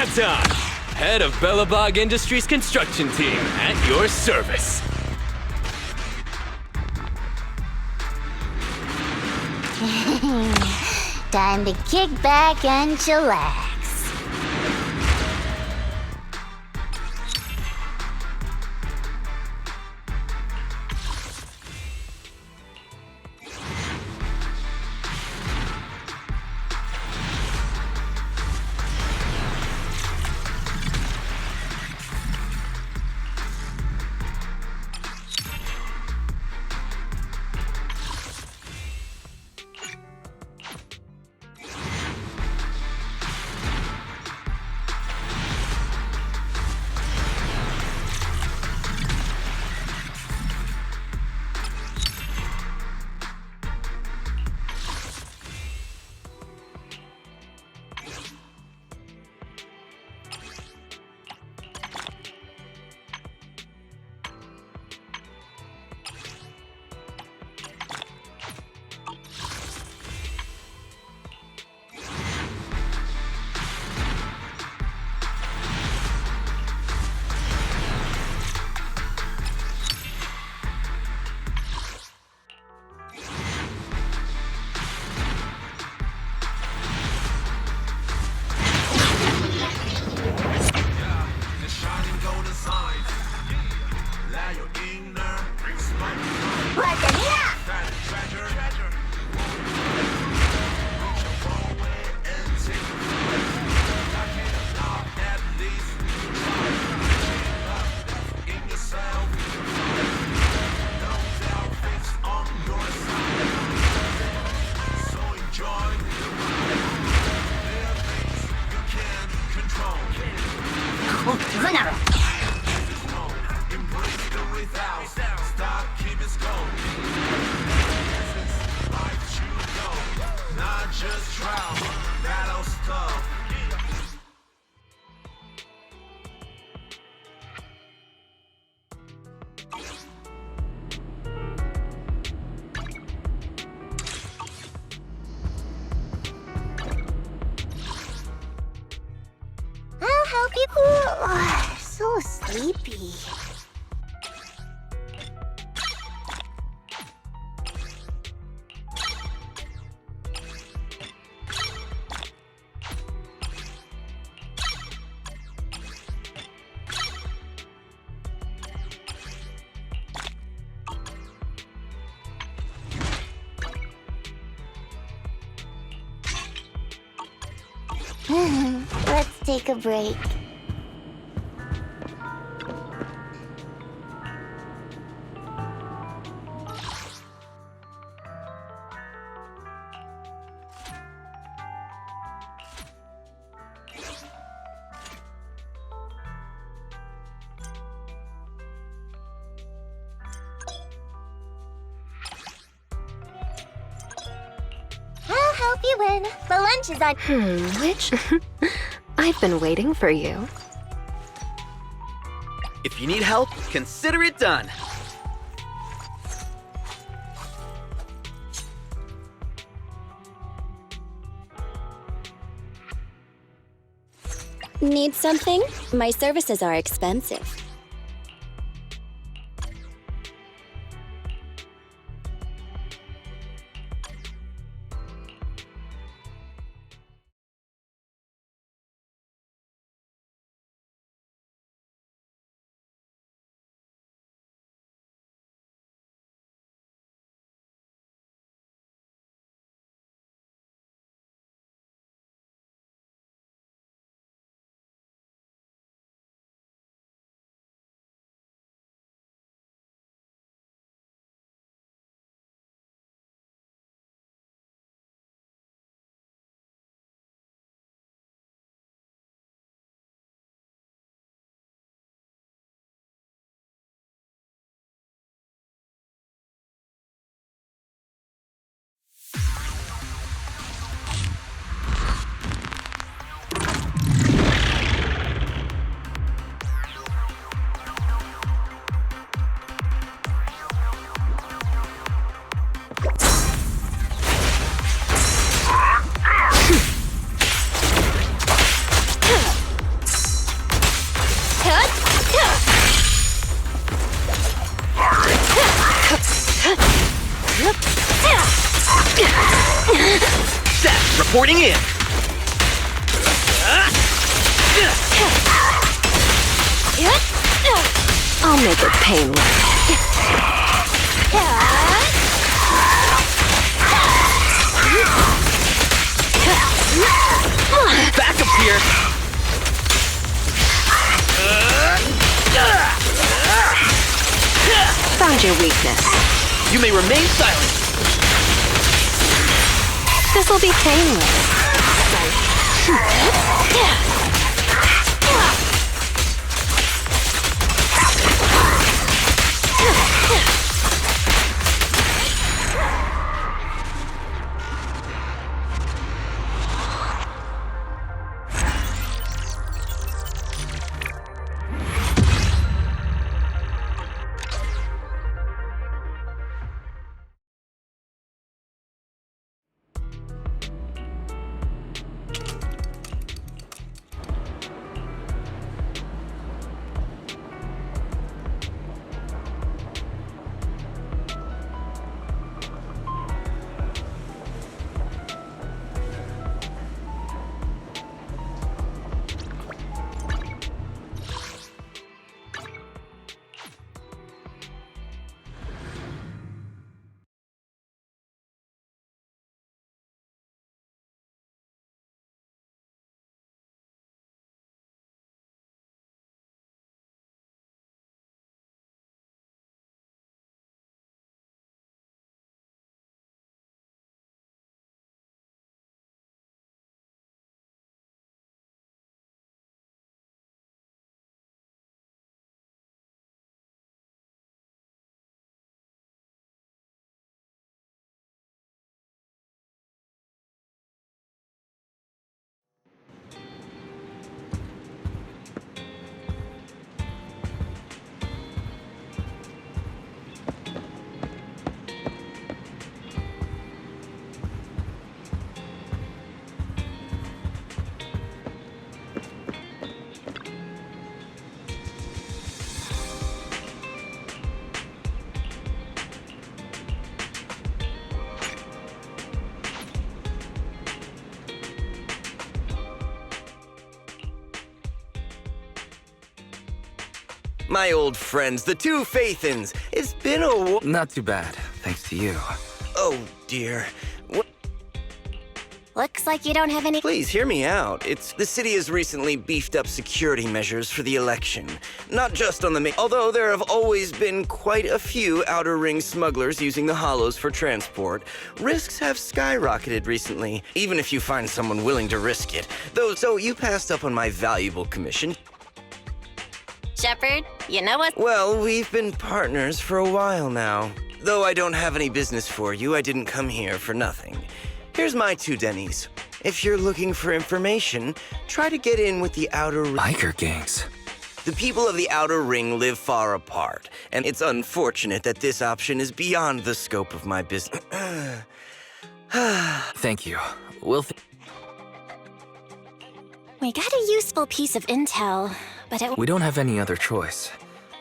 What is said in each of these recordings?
Anton, head of Bellabog Industries construction team, at your service. Time to kick back and chillax. I'll help you. So sleepy. Let's take a break. I'll help you win. The lunch is on. Which? I've been waiting for you. If you need help, consider it done. Need something? My services are expensive. Seth, reporting in. I'll make it painless. Backup's here. Found your weakness. You may remain silent. This'll be painless. My old friends, the two Faithins. It's been a Not too bad, thanks to you. Oh, dear. Looks like you don't have any. Please hear me out. The city has recently beefed up security measures for the election. Not just on the although there have always been quite a few outer ring smugglers using the hollows for transport. Risks have skyrocketed recently, even if you find someone willing to risk it. So you passed up on my valuable commission. Shepard, you know what? Well, we've been partners for a while now. Though I don't have any business for you, I didn't come here for nothing. Here's my 2 Denny's. If you're looking for information, try to get in with the outer ring. Biker gangs. The people of the outer ring live far apart, and it's unfortunate that this option is beyond the scope of my business. Thank you. We got a useful piece of intel, but it... We don't have any other choice.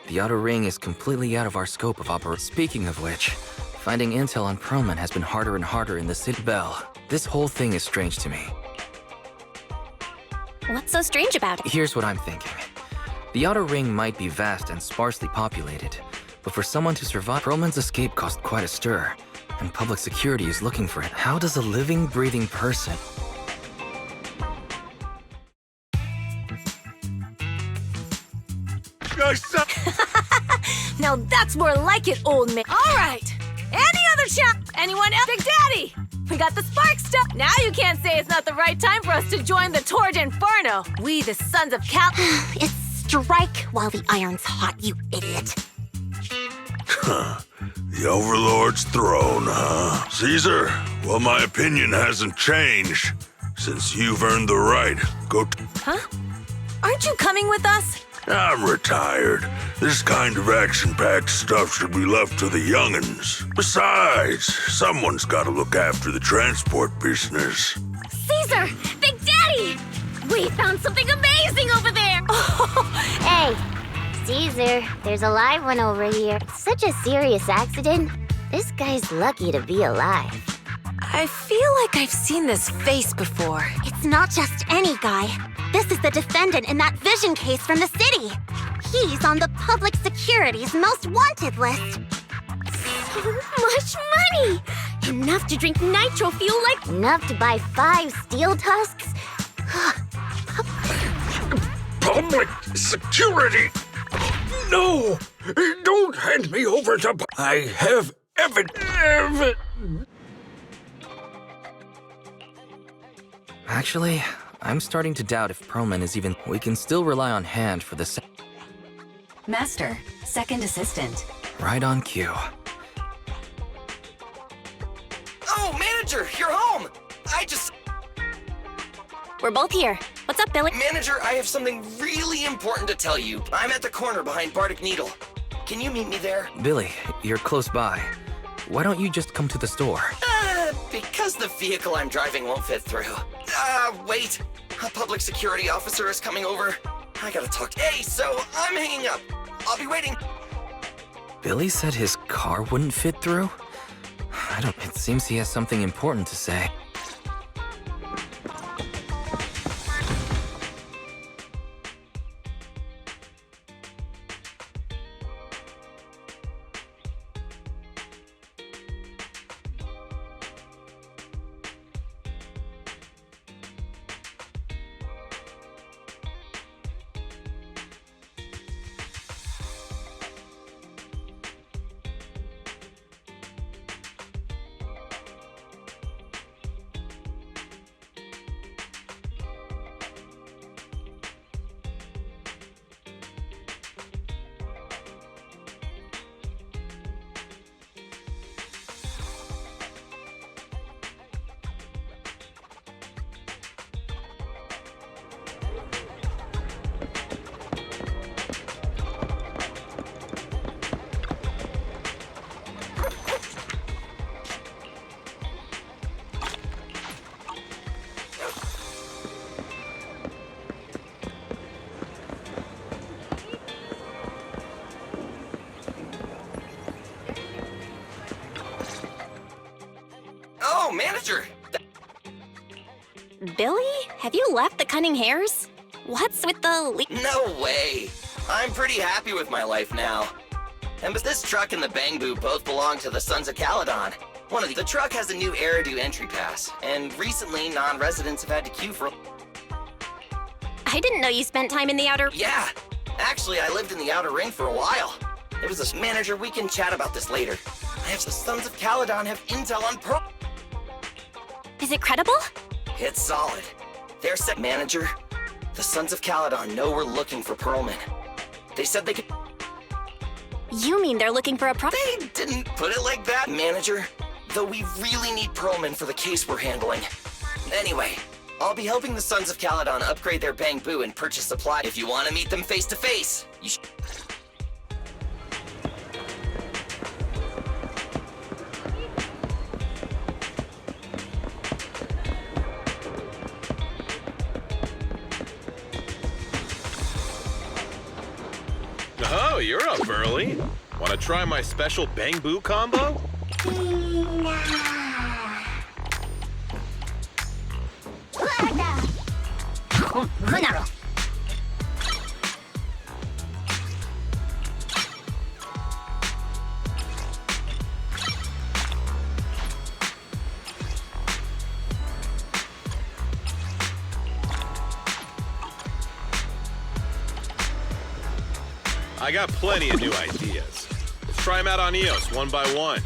The outer ring is completely out of our scope of operation. Speaking of which, finding intel on Perlman has been harder and harder in the city. Belle, this whole thing is strange to me. What's so strange about it? Here's what I'm thinking. The outer ring might be vast and sparsely populated, but for someone to survive, Perlman's escape caused quite a stir, and public security is looking for it. How does a living, breathing person... Now that's more like it, old man. All right. Any other chap? Anyone else? Big Daddy! We got the spark stuff. Now you can't say it's not the right time for us to join the Torrid Inferno. We, the sons of Cal... It's strike while the iron's hot, you idiot. The Overlord's throne, huh? Caesar, well, my opinion hasn't changed. Since you've earned the right, Huh? Aren't you coming with us? I'm retired. This kind of action-packed stuff should be left to the young'uns. Besides, someone's gotta look after the transport business. Caesar! Big Daddy! We found something amazing over there! Hey, Caesar, there's a live one over here. It's such a serious accident. This guy's lucky to be alive. I feel like I've seen this face before. It's not just any guy. This is the defendant in that vision case from the city. He's on the public security's most wanted list. So much money! Enough to drink nitro fuel like... Enough to buy 5 steel tusks? Public security? No! Don't hand me over to... I have evidence. Actually, I'm starting to doubt if Perlman is even... We can still rely on Hand for the... Master, second assistant. Right on cue. Oh, manager, you're home! We're both here. What's up, Billy? Manager, I have something really important to tell you. I'm at the corner behind Bardic Needle. Can you meet me there? Billy, you're close by. Why don't you just come to the store? Because the vehicle I'm driving won't fit through. Wait. A public security officer is coming over. I gotta talk. Hey, so I'm hanging up. I'll be waiting. Billy said his car wouldn't fit through? It seems he has something important to say. Oh, manager! Billy? Have you left the Cunning Hares? What's with the No way! I'm pretty happy with my life now. And this truck and the Bang Boo both belong to the Sons of Caledon. The truck has a new Eridu entry pass, and recently non-residents have had to queue for... I didn't know you spent time in the outer... Yeah! Actually, I lived in the Outer Ring for a while. It was a... Manager, we can chat about this later. The Sons of Caledon have intel on Pearl... Is it credible? It's solid. They're set, manager. The Sons of Caledon know we're looking for Perlman. They said they could... You mean they're looking for a They didn't put it like that, manager. Though we really need Perlman for the case we're handling. Anyway, I'll be helping the Sons of Caledon upgrade their Bang Boo and purchase supply. If you want to meet them face to face, you should... Oh, you're up early. Want to try my special Bang Boo combo? I got plenty of new ideas. Let's try them out on EOS one by one.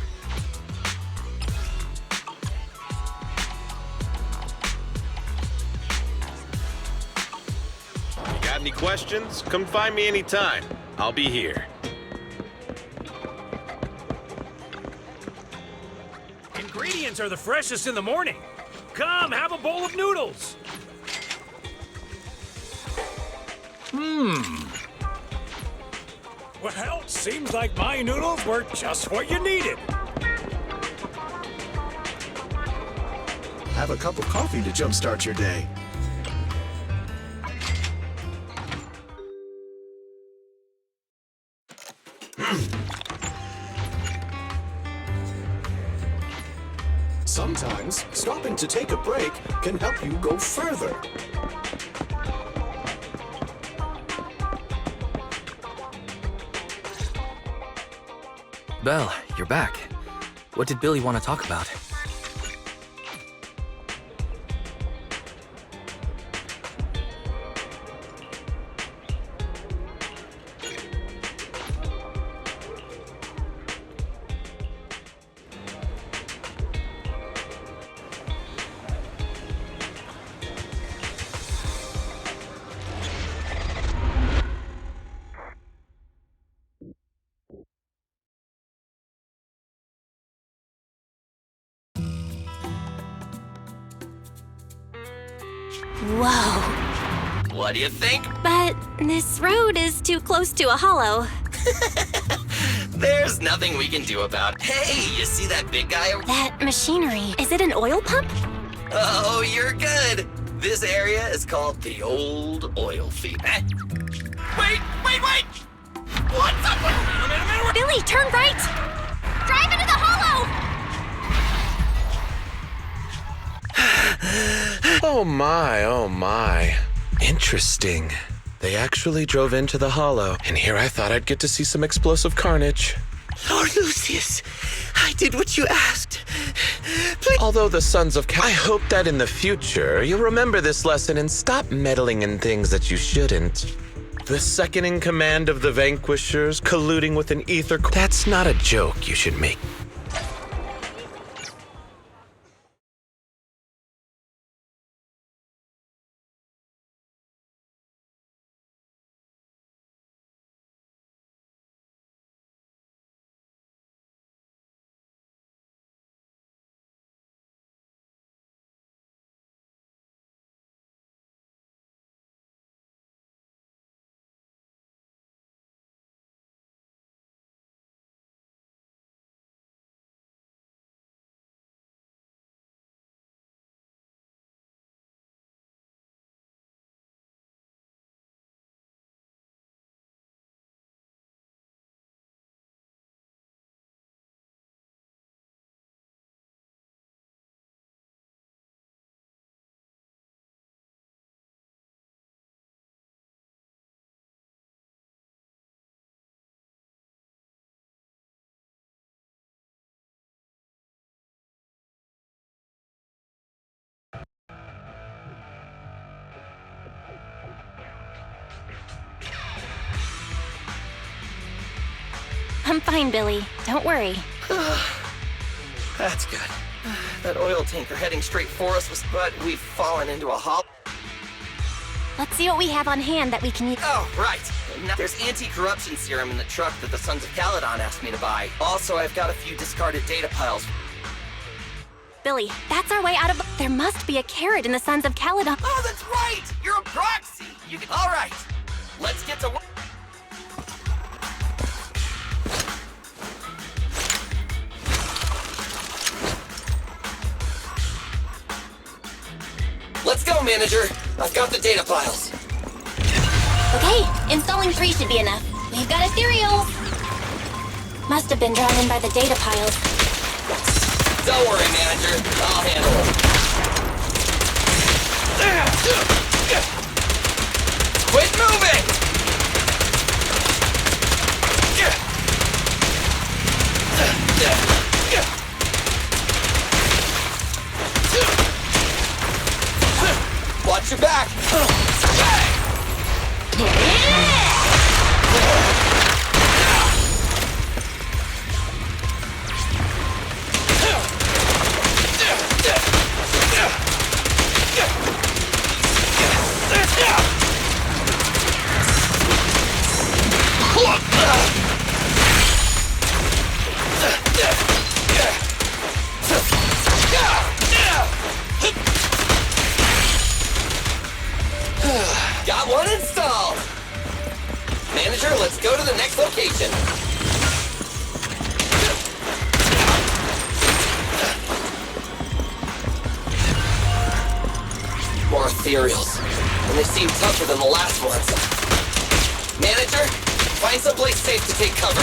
You got any questions? Come find me anytime. I'll be here. Ingredients are the freshest in the morning. Come, have a bowl of noodles. Well, seems like my noodles were just what you needed. Have a cup of coffee to jumpstart your day. Sometimes, stopping to take a break can help you go further. Belle, you're back. What did Billy want to talk about? Whoa. What do you think? But this road is too close to a hollow. There's nothing we can do about it. Hey, you see that big guy over That machinery, is it an oil pump? Oh, you're good. This area is called the old oil field. Wait! What's up? Billy, turn right! Drive into the hollow! Oh my. Interesting. They actually drove into the hollow, and here I thought I'd get to see some explosive carnage. Lord Lucius, I did what you asked. Please. Although the Sons of I hope that in the future you'll remember this lesson and stop meddling in things that you shouldn't. The second in command of the Vanquishers colluding with an ether. That's not a joke you should make. I'm fine, Billy. Don't worry. That's good. That oil tanker heading straight for us was, but we've fallen into a hole. Let's see what we have on hand that we can use. Oh, right. Now, there's anti-corruption serum in the truck that the Sons of Caledon asked me to buy. Also, I've got a few discarded data piles. Billy, that's our way out of. There must be a carrot in the Sons of Caledon. Oh, that's right! You're a proxy! All right. Let's get to work. Let's go, manager. I've got the data files. Okay, installing 3 should be enough. We've got ethereals. Must have been drawn in by the data piles. Don't worry, manager. I'll handle it. Quit moving! Watch your back! Got one installed! Manager, let's go to the next location. More ethereals. And they seem tougher than the last ones. Manager, find someplace safe to take cover.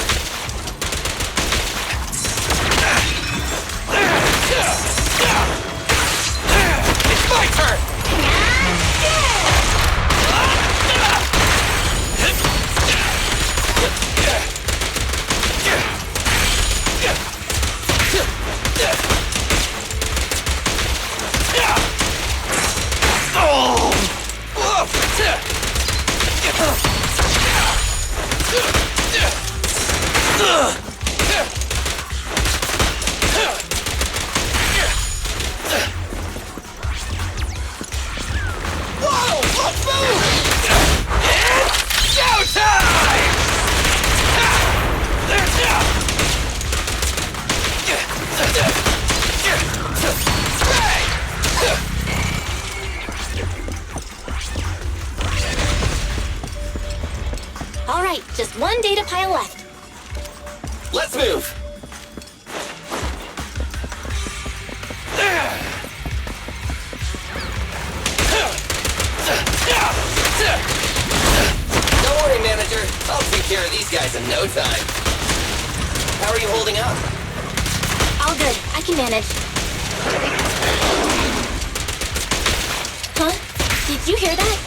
Whoa! Let's move! It's showtime! All right, just one data pile left. Let's move! Don't worry, manager. I'll take care of these guys in no time. How are you holding up? All good. I can manage. Huh? Did you hear that?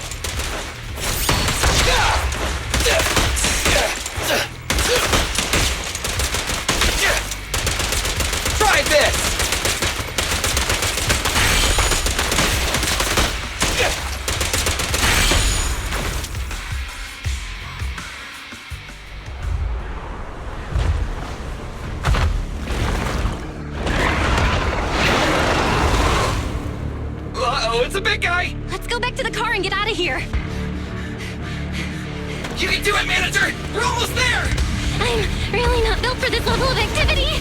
Try this! Uh-oh, it's a big guy! Let's go back to the car and get out of here. You can do it, manager! We're almost there! I'm really not built for this level of activity.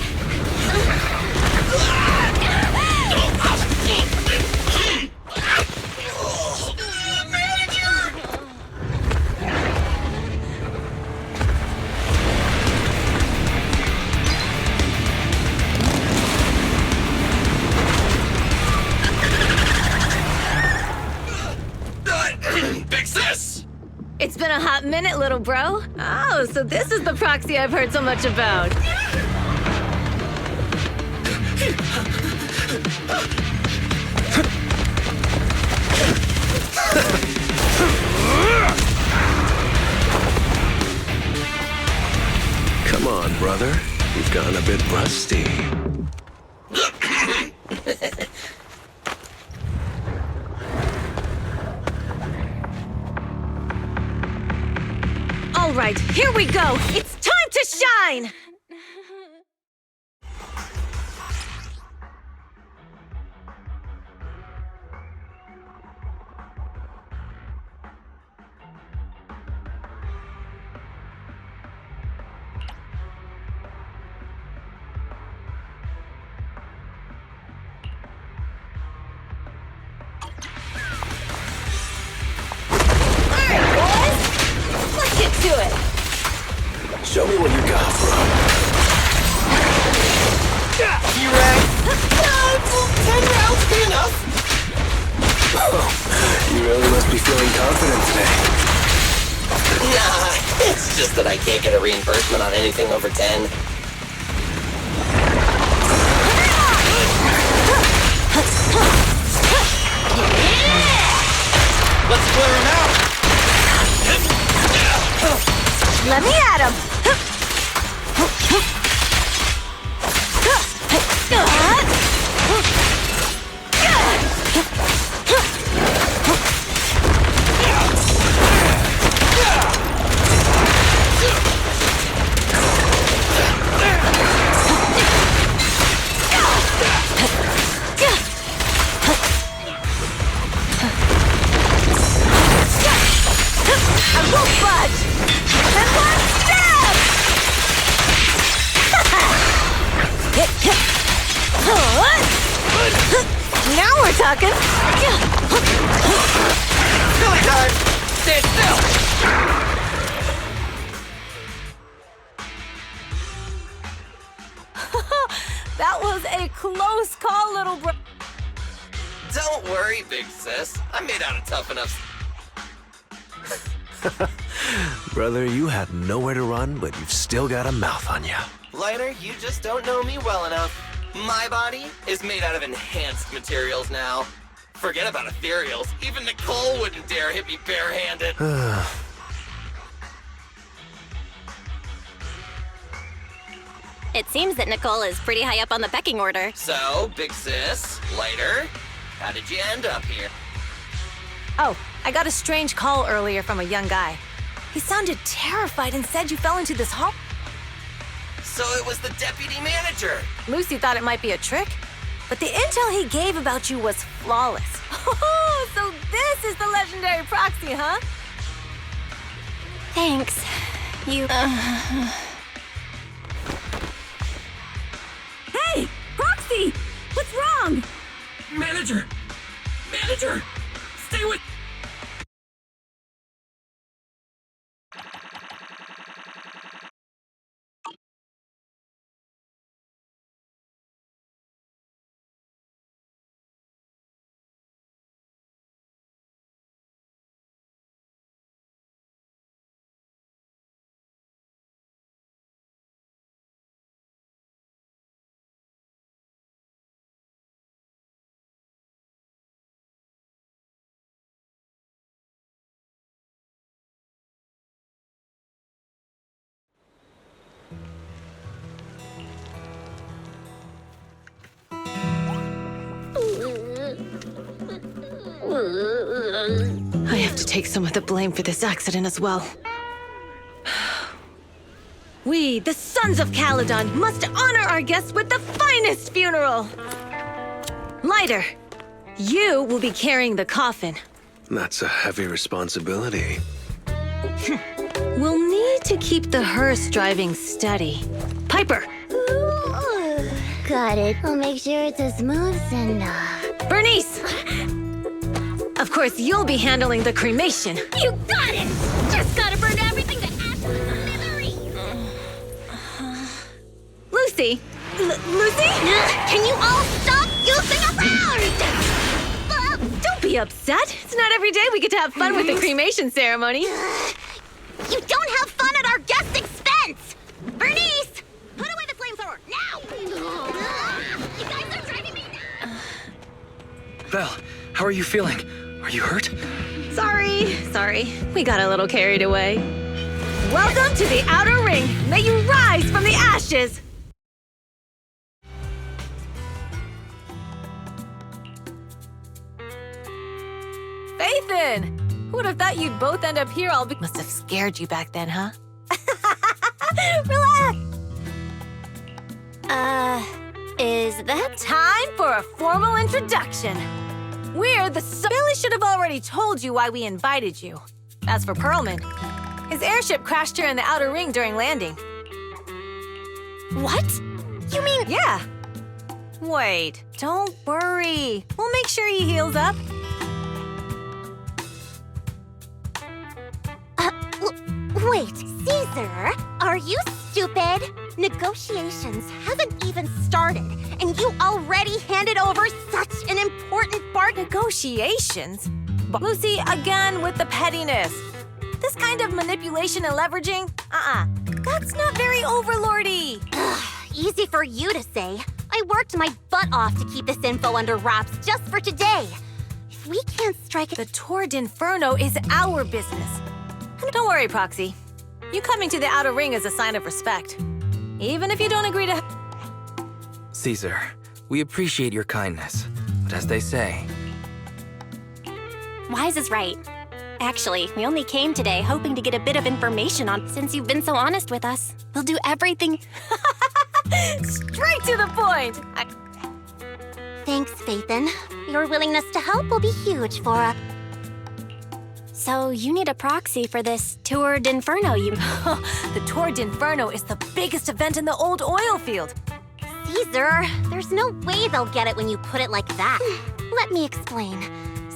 Big sis! It's been a hot minute, little bro. Oh, so this is the proxy I've heard so much about. Come on, brother. You've gone a bit rusty. All right, here we go. It's time to shine! To it. Show me what you got, bro. You ready? 10 rounds be enough? Oh, you really must be feeling confident today. Nah, it's just that I can't get a reimbursement on anything over 10. Let's clear him out! Let me at him! I won't budge! And one stab! Now we're talking! Silly time! Stand still! That was a close call, little bro. Don't worry, big sis. I'm made out of tough enough. Brother, you have nowhere to run, but you've still got a mouth on you. Lighter, you just don't know me well enough. My body is made out of enhanced materials now. Forget about ethereals. Even Nicole wouldn't dare hit me barehanded. It seems that Nicole is pretty high up on the pecking order. So, big sis, Lighter, how did you end up here? Oh, I got a strange call earlier from a young guy. He sounded terrified and said you fell into this hole. So it was the deputy manager. Lucy thought it might be a trick, but the intel he gave about you was flawless. Oh, so this is the legendary Proxy, huh? Thanks. You. Hey, Proxy! What's wrong? Manager! Manager! Stay with... I have to take some of the blame for this accident as well. We, the Sons of Caledon, must honor our guests with the finest funeral! Lighter, you will be carrying the coffin. That's a heavy responsibility. We'll need to keep the hearse driving steady. Piper! Ooh, got it. I'll make sure it's as smooth and... Bernice! Of course, you'll be handling the cremation. You got it! Just gotta burn everything to ash and smithereens! Lucy! Lucy? Can you all stop goofing around? Don't be upset. It's not every day we get to have fun with the cremation ceremony. You don't have fun at our guest expense! Bernice! Put away the flamethrower, now! You guys are driving me nuts! Val, how are you feeling? Are you hurt? Sorry. We got a little carried away. Welcome to the Outer Ring. May you rise from the ashes! Faithin! Who would have thought you'd both end up here all Must have scared you back then, huh? Relax! Is that time for a formal introduction? We're the Billy should have already told you why we invited you. As for Perlman, his airship crashed here in the Outer Ring during landing. What? You mean... Yeah. Wait, don't worry. We'll make sure he heals up. Wait, Caesar, are you stupid? Negotiations haven't even started, and you already handed over such an important part. Negotiations? Lucy, again with the pettiness. This kind of manipulation and leveraging? That's not very overlordy. Easy for you to say. I worked my butt off to keep this info under wraps just for today. If we can't strike it... The Tour d'Inferno is our business. Don't worry, Proxy. You coming to the Outer Ring is a sign of respect. Even if you don't agree to... Caesar, we appreciate your kindness, but as they say... Wise is right. Actually, we only came today hoping to get a bit of information on since you've been so honest with us. We'll do everything... Straight to the point! Thanks, Faithin. Your willingness to help will be huge for us. So you need a proxy for this Tour d'Inferno, you... The Tour d'Inferno is the biggest event in the old oil field. Caesar, there's no way they'll get it when you put it like that. Let me explain.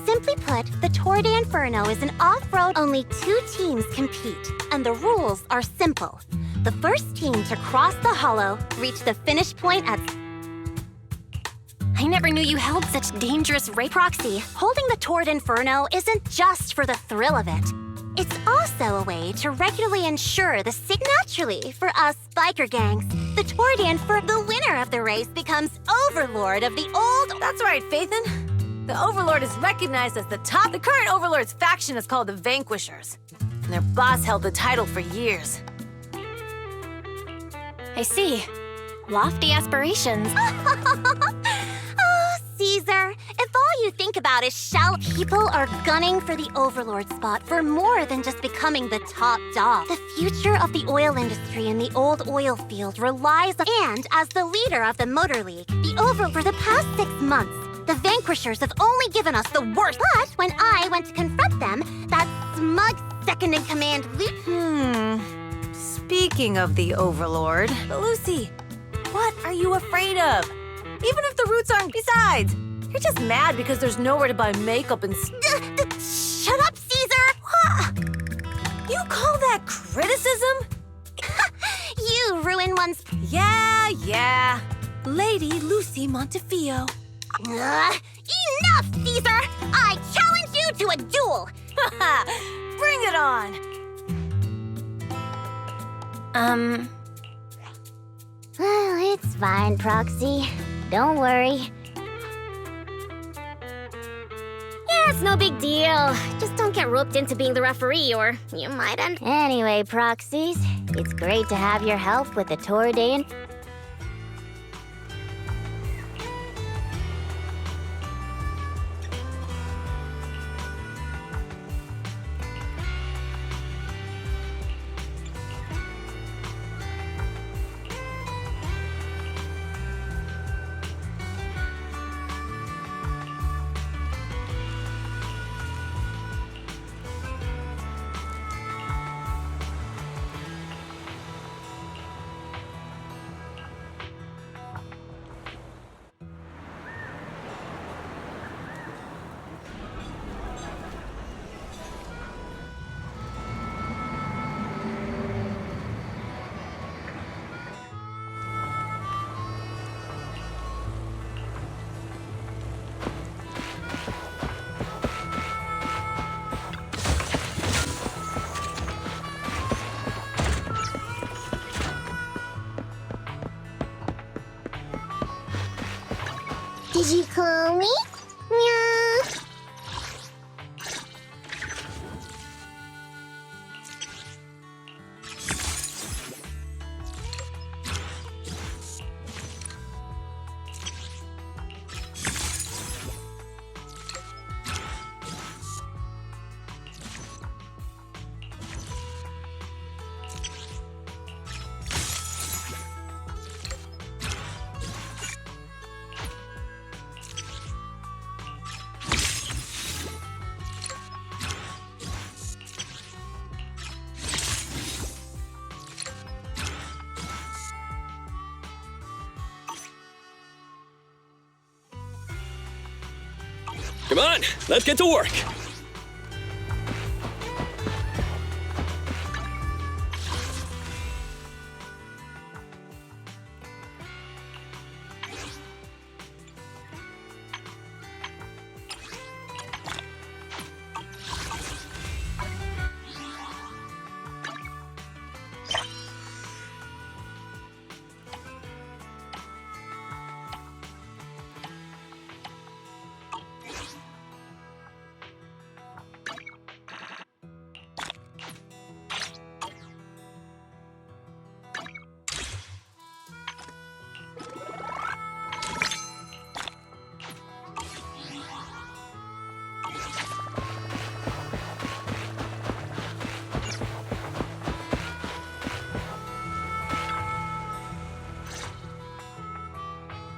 Simply put, the Tour d'Inferno is an off-road. Only 2 teams compete, and the rules are simple. The first team to cross the hollow reach the finish point at... I never knew you held such dangerous Proxy, holding the Tour d'Inferno isn't just for the thrill of it. It's also a way to regularly ensure the naturally for us biker gangs. The Tour d'Inferno, the winner of the race becomes overlord of the old... That's right, Faithin. The Overlord is recognized as the top. The current Overlord's faction is called the Vanquishers, and their boss held the title for years. I see. Lofty aspirations. Oh, Caesar, if all you think about is shallow. People are gunning for the overlord spot for more than just becoming the top dog. The future of the oil industry in the old oil field relies on, and as the leader of the Motor League, for the past 6 months, the Vanquishers have only given us the worst. But when I went to confront them, that smug second-in-command Speaking of the Overlord, Lucy, what are you afraid of? Even if the roots aren't. Besides, you're just mad because there's nowhere to buy makeup and. Shut up, Caesar! You call that criticism? You ruin one's. Yeah. Lady Lucy Montefiore. Enough, Caesar! I challenge you to a duel! Bring it on! Well, it's fine, Proxy. Don't worry. Yeah, it's no big deal. Just don't get roped into being the referee, or you might end. Anyway, Proxies, it's great to have your help with the Tour de. Did you call me? Meow. Come on, let's get to work.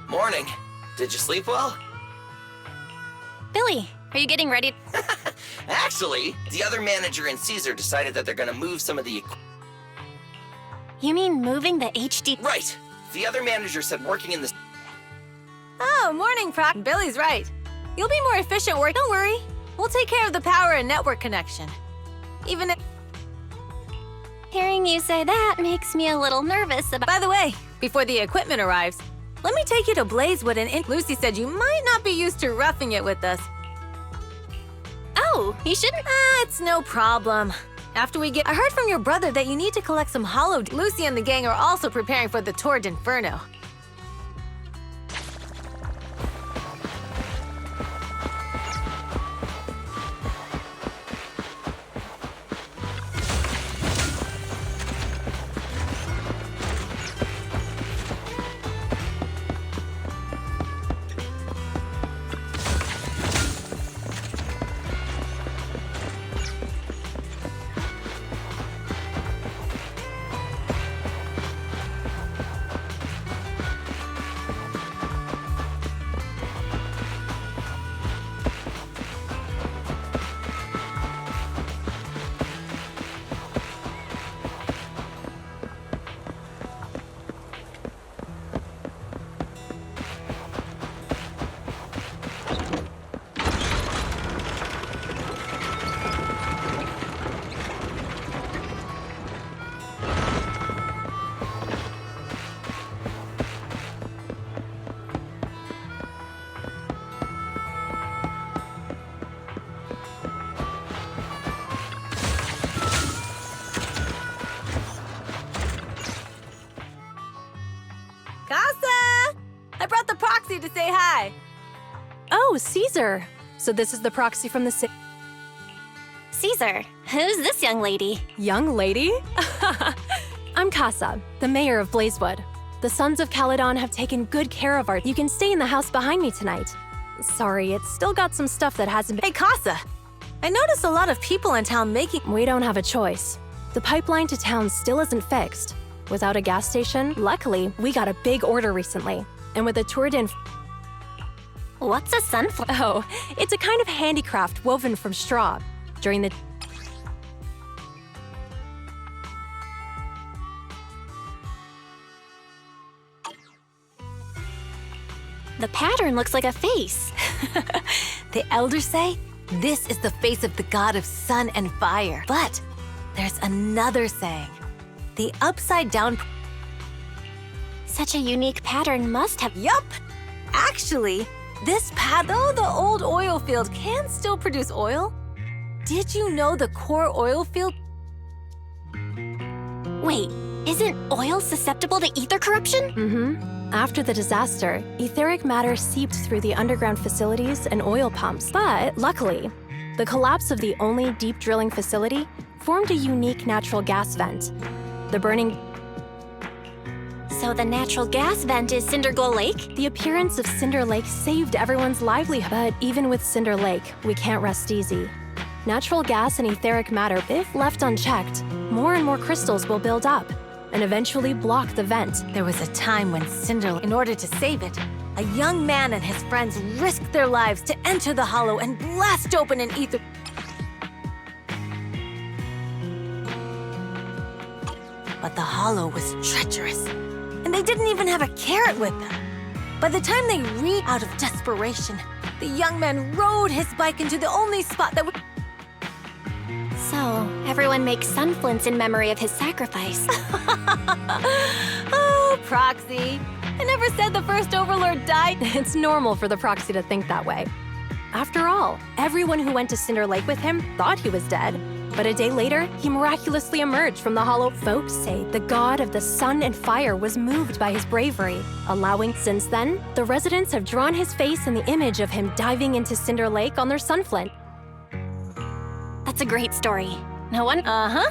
Morning. Did you sleep well? Billy, are you getting ready? Actually, the other manager and Caesar decided that they're gonna move some of the You mean moving the HD? Right. The other manager said working in this. Oh, morning, Proc. Billy's right. You'll be more efficient work. Don't worry. We'll take care of the power and network connection. Even if. Hearing you say that makes me a little nervous about. By the way, before the equipment arrives, let me take you to Blazewood and Lucy said you might not be used to roughing it with us. Oh, you shouldn't. It's no problem. After we get. I heard from your brother that you need to collect some hollow. Lucy and the gang are also preparing for the Tour d'Inferno. Oh, Caesar. So this is the proxy from the city. Caesar, who's this young lady? Young lady? I'm Casa, the mayor of Blazewood. The Sons of Caledon have taken good care of our— You can stay in the house behind me tonight. Sorry, it's still got some stuff that hasn't been— Hey, Casa! I noticed a lot of people in town making— We don't have a choice. The pipeline to town still isn't fixed. Without a gas station, luckily, we got a big order recently. And with a toured-in— What's a sunflower? Oh, it's a kind of handicraft woven from straw. During the— The pattern looks like a face. The elders say this is the face of the god of sun and fire. But there's another saying. The upside down— Such a unique pattern must have— Yup! Actually, though the old oil field can still produce oil, did you know the core oil field— Wait, isn't oil susceptible to ether corruption? Mm-hmm. After the disaster, etheric matter seeped through the underground facilities and oil pumps. But luckily, the collapse of the only deep drilling facility formed a unique natural gas vent. The burning— So the natural gas vent is Cinderglow Lake? The appearance of Cinder Lake saved everyone's livelihood. But even with Cinder Lake, we can't rest easy. Natural gas and etheric matter, if left unchecked, more and more crystals will build up and eventually block the vent. There was a time when Cinder, in order to save it, a young man and his friends risked their lives to enter the hollow and blast open an ether— But the hollow was treacherous, and they didn't even have a carrot with them. By the time they reached out of desperation, the young man rode his bike into the only spot that would— So, everyone makes sunflints in memory of his sacrifice. Oh, Proxy. I never said the first Overlord died. It's normal for the proxy to think that way. After all, everyone who went to Cinder Lake with him thought he was dead. But a day later, he miraculously emerged from the hollow. Folks say the god of the sun and fire was moved by his bravery, allowing— Since then, the residents have drawn his face and the image of him diving into Cinder Lake on their sunflint. That's a great story. No one— Uh-huh.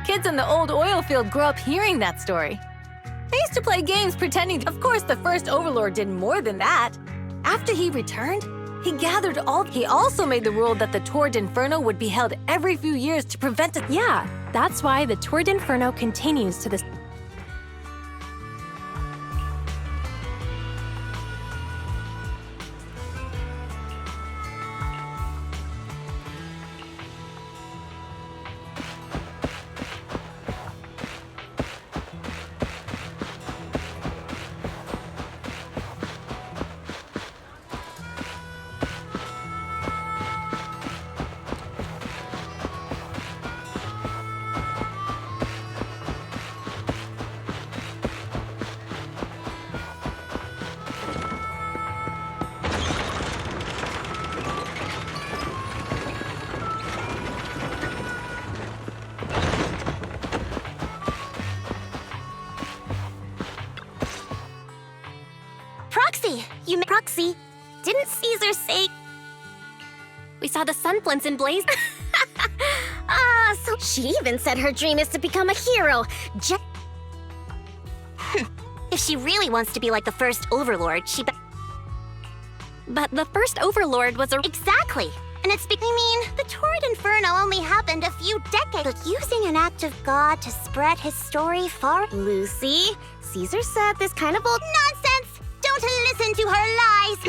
Kids in the old oil field grew up hearing that story. They used to play games pretending— Of course, the first Overlord did more than that. After he returned, he gathered all— He also made the rule that the Tour d'Inferno would be held every few years to prevent it. Yeah, that's why the Tour d'Inferno continues to this— Proxy, didn't Caesar say— We saw the sunflints in blaze. So she even said her dream is to become a hero. If she really wants to be like the first Overlord, But the first Overlord was a— Exactly. And it's I mean, the Torrid Inferno only happened a few decades. But using an act of God to spread his story far— Lucy, Caesar said this kind of old nonsense. Don't listen to her lies.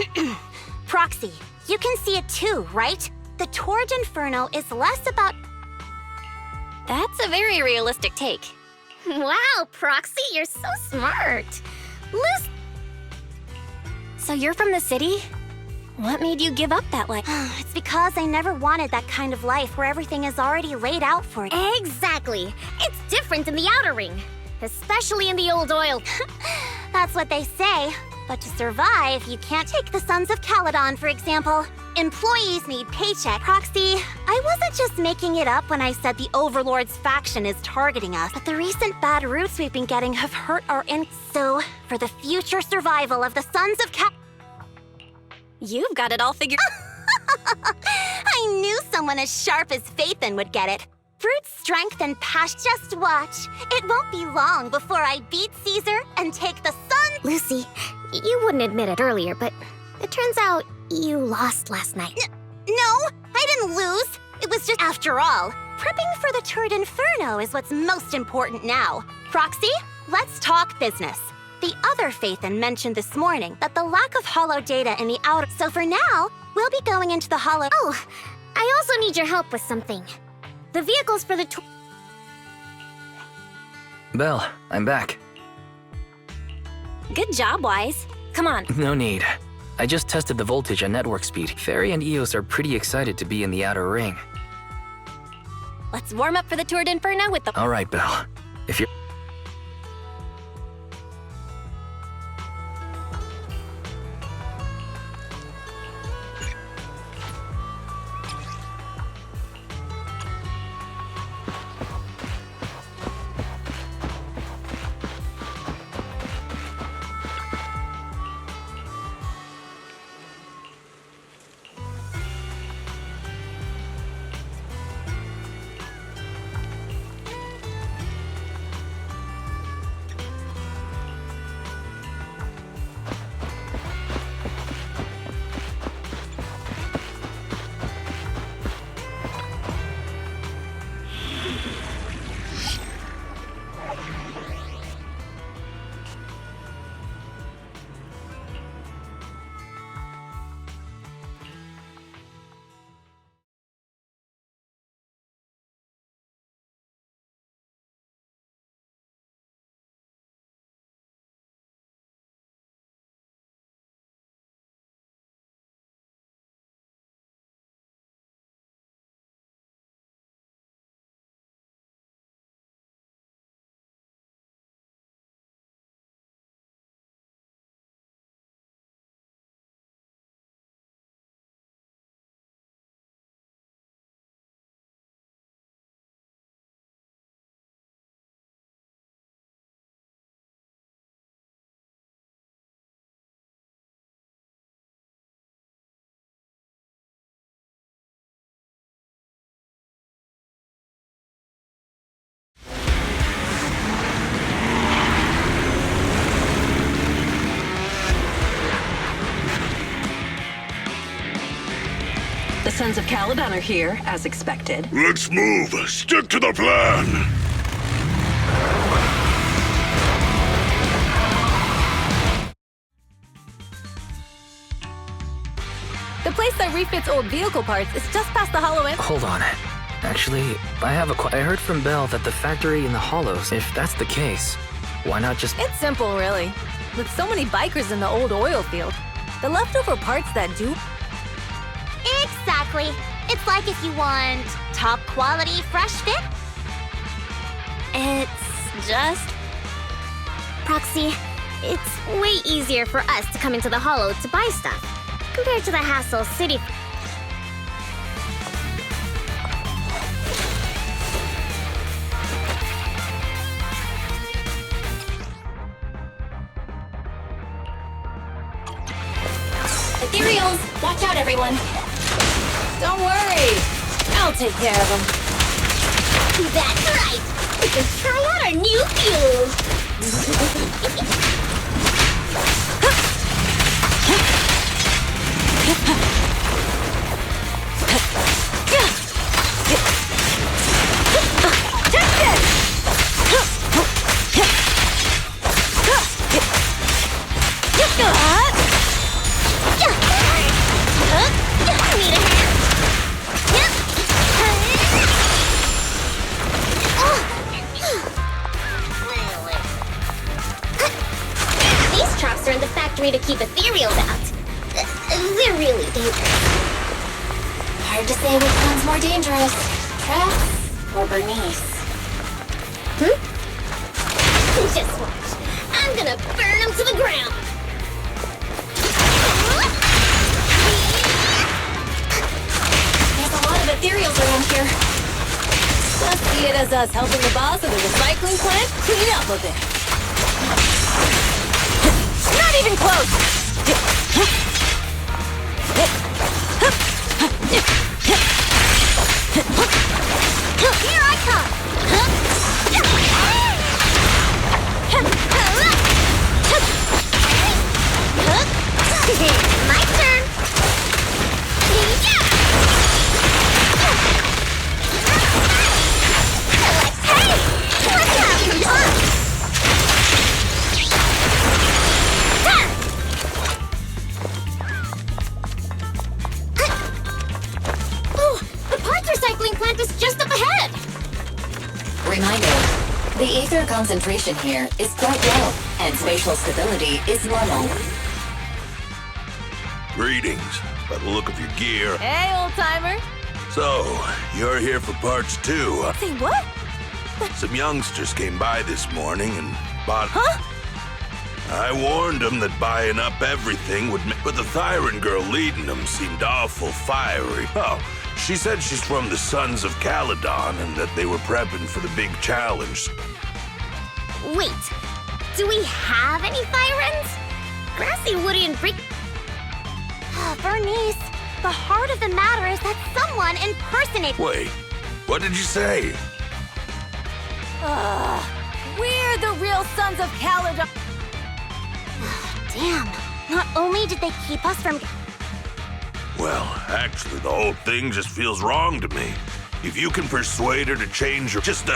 Proxy, you can see it too, right? The Torrid Inferno is less about— That's a very realistic take. Wow, Proxy, you're so smart. So you're from the city? What made you give up that life? It's because I never wanted that kind of life where everything is already laid out for it. Exactly. It's different in the Outer Ring, especially in the old oil. That's what they say. But to survive, you can't take the Sons of Caledon, for example. Employees need paycheck. Proxy, I wasn't just making it up when I said the Overlord's faction is targeting us, but the recent bad routes we've been getting have hurt our So, for the future survival of the Sons of You've got it all figured. I knew someone as sharp as Phaethon would get it. Brute strength and passion. Just watch. It won't be long before I beat Caesar and take the sun. Lucy, you wouldn't admit it earlier, but it turns out you lost last night. No, I didn't lose. It was just, after all, prepping for the turret inferno is what's most important now. Proxy, let's talk business. The other Phaethon mentioned this morning that the lack of hollow data in the outer... So for now, we'll be going into the hollow... Oh, I also need your help with something. The vehicles for the Belle, I'm back. Good job, Wise. Come on. No need. I just tested the voltage and network speed. Fairy and Eos are pretty excited to be in the outer ring. Let's warm up for the Tour d'Inferno with the... All right, Belle. If you're... The Sons of Caledon are here, as expected. Let's move. Stick to the plan. The place that refits old vehicle parts is just past the Hollow Inn. Hold on. Actually, I have I heard from Belle that the factory in the Hollows, if that's the case, why not just... It's simple, really. With so many bikers in the old oil field, the leftover parts that do... Exactly. It's like if you want top quality fresh fit. It's just... Proxy, it's way easier for us to come into the Hollow to buy stuff, compared to the hassle City... Ethereals! Watch out, everyone! Don't worry! I'll take care of them. That's right! We can try out our new fuel! These traps are in the factory to keep ethereals out. They're really dangerous. Hard to say which one's more dangerous. Traps or Bernice? Just watch. I'm gonna burn them to the ground. There's a lot of ethereals around here. Just see it as us helping the boss of the recycling plant clean up a bit. Not even close! Here I come! My turn! Hey! Let's have some fun! Oh, the parts recycling plant is just up ahead! Reminder, the ether concentration here is quite low, and spatial stability is normal. Greetings. By the look of your gear. Hey, old-timer. So, you're here for parts too. Say what? Some youngsters came by this morning and bought... Huh? I warned them that buying up everything would make... But the Thyran girl leading them seemed awful fiery. Oh, she said she's from the Sons of Caledon and that they were prepping for the big challenge. Wait, do we have any Thyrans? Grassy, woody, and brick... Bernice, the heart of the matter is that someone impersonated... Wait, what did you say? We're the real Sons of Caledon. Damn, not only did they keep us from... Well, actually, the whole thing just feels wrong to me. If you can persuade her to change her... Just,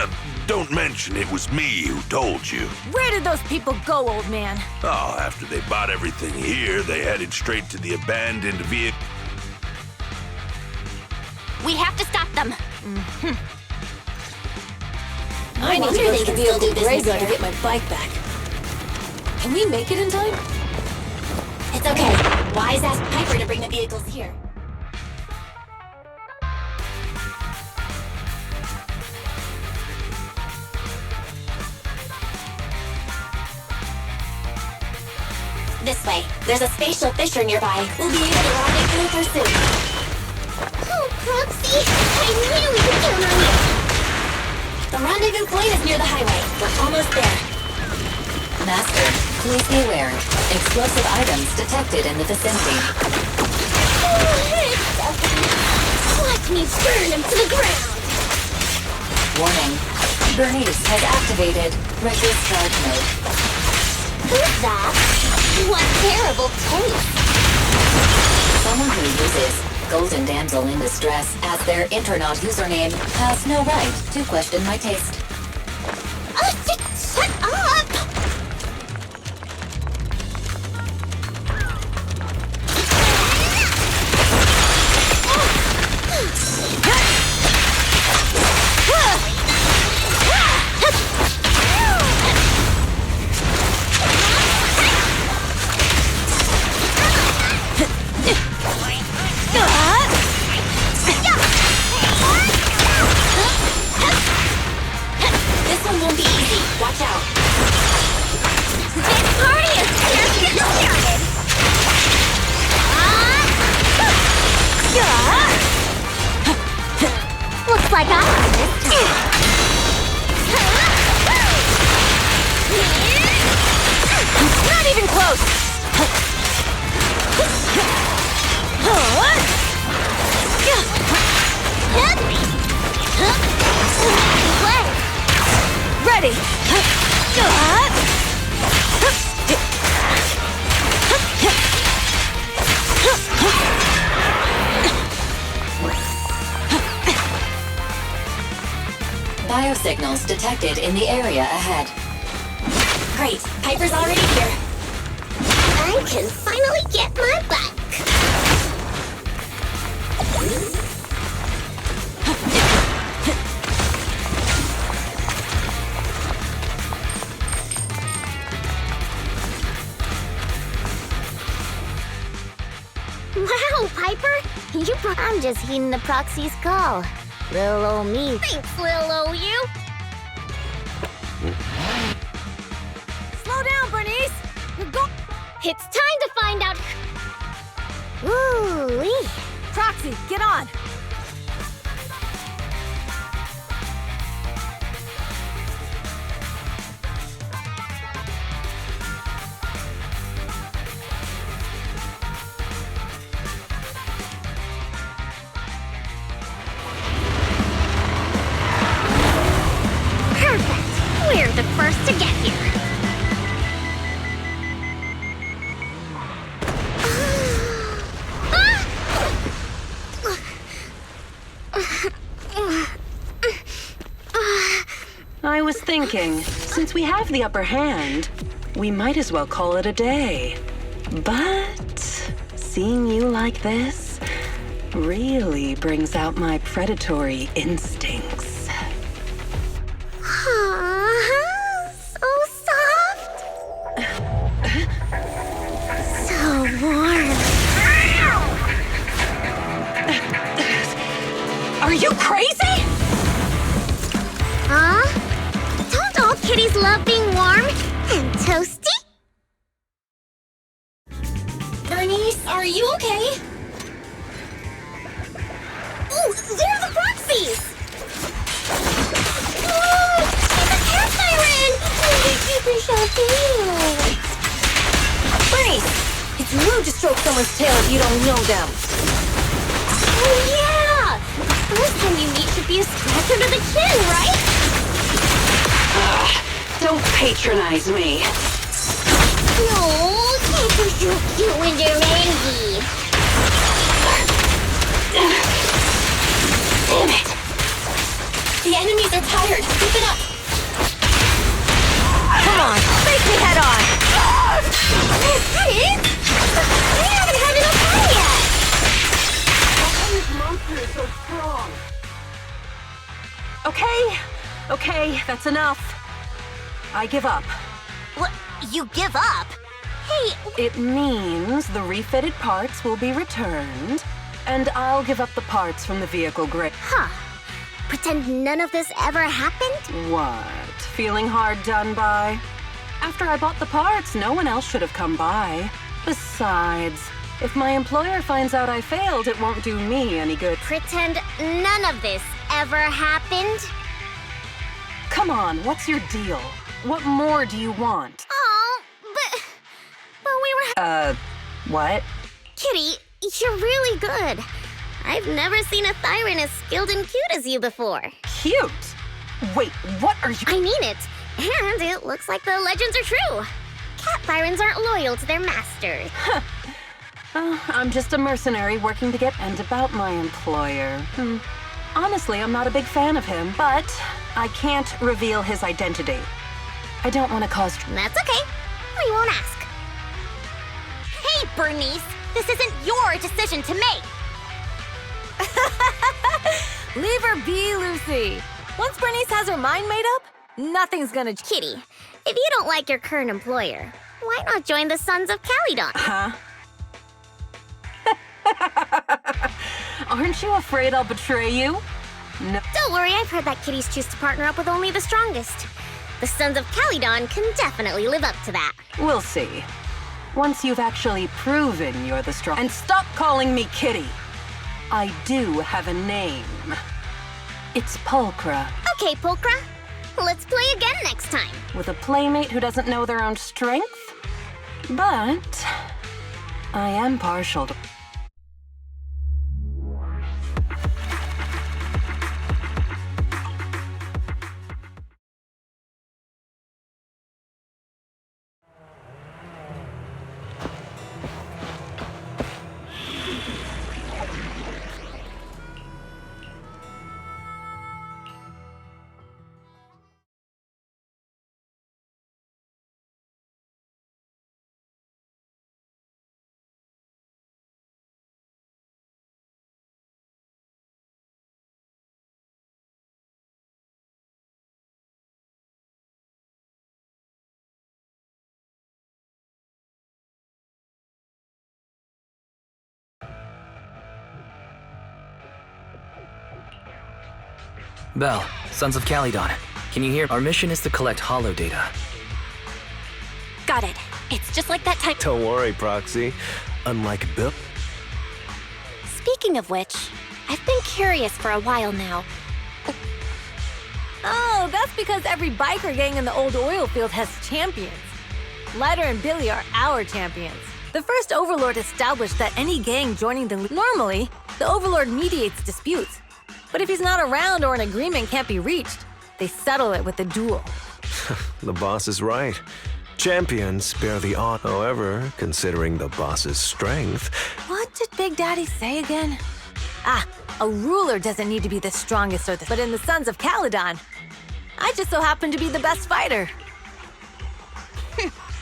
don't mention it was me who told you. Where did those people go, old man? Oh, after they bought everything here, they headed straight to the abandoned vehicle. We have to stop them. I need to go to the field graveyard to get my bike back. Can we make it in time? It's okay. Wise ask Piper to bring the vehicles here. This way. There's a spatial fissure nearby. We'll be able to rendezvous with her soon. Oh, Proxy! I knew we could count on you! The rendezvous point is near the highway. We're almost there. Master, please be aware. Explosive items detected in the vicinity. Let me burn him to the ground! Warning. Bernice has activated reckless charge mode. Who's that? What terrible taste! Someone who uses Golden Damsel in Distress as their Inferno username has no right to question my taste. Shut up! This one won't be easy. Watch out. This party is just getting started! Looks like I won this time. Not even close! Ready! Biosignals detected in the area ahead. Great, Piper's already here. I can finally get my bike. Wow, Piper! I'm just heeding the proxy's call. Little ol' me. Thanks, little ol' you. Slow down, Bernice! You're go- It's time to find out. Ooh-wee. Proxy, get on! was thinking, since we have the upper hand, we might as well call it a day. But seeing you like this really brings out my predatory instincts. So soft. So warm. Are you crazy? Huh? Don't all kitties love being warm and toasty? Bernice, are you okay? Ooh, they're the Proxies! Whoa! She's a cat siren! Super champagne! Bernice, it's rude to stroke someone's tail if you don't know them. Oh yeah! The first time you meet should be a scratch under the chin, right? Don't patronize me. No, can't you so cute when they're angry? Damn it! The enemies are tired. Keep it up. Come on, face me head on! That is? We haven't had enough fun yet! Okay, that's enough. I give up. What? You give up? Hey, It means the refitted parts will be returned, and I'll give up the parts from the vehicle grid. huh. Pretend none of this ever happened? What? Feeling hard done by? After I bought the parts, no one else should have come by. Besides, if my employer finds out I failed, it won't do me any good. Pretend none of this ever happened? Come on, what's your deal? What more do you want? Oh, but we were... What? Kitty, you're really good. I've never seen a Thyron as skilled and cute as you before. Cute? Wait, what are you... I mean it. And it looks like the legends are true. Cat Thyrons aren't loyal to their masters. I'm just a mercenary working to get... And about my employer. Honestly, I'm not a big fan of him, but I can't reveal his identity. I don't want to cause... That's okay. We won't ask. Hey, Bernice! This isn't your decision to make! Leave her be, Lucy. Once Bernice has her mind made up, nothing's gonna... Kitty, if you don't like your current employer, why not join the Sons of Calydon? Huh? Aren't you afraid I'll betray you? No. Don't worry, I've heard that kitties choose to partner up with only the strongest. The Sons of Calydon can definitely live up to that. We'll see. Once you've actually proven you're the strong... And stop calling me Kitty! I do have a name. It's Pulchra. Okay, Pulchra. Let's play again next time. With a playmate who doesn't know their own strength? But... I am partial to... Belle, Sons of Calydon. Can you hear? Our mission is to collect holo data. Got it. It's just like that time. Don't worry, Proxy. Unlike Bill. Speaking of which, I've been curious for a while now. Oh, that's because every biker gang in the old oil field has champions. Lighter and Billy are our champions. The first Overlord established that any gang joining the... Normally, the Overlord mediates disputes. But if he's not around or an agreement can't be reached, they settle it with a duel. The boss is right. Champions bear the odd. However, considering the boss's strength... What did Big Daddy say again? Ah, a ruler doesn't need to be the strongest or the... But in the Sons of Calydon, I just so happen to be the best fighter.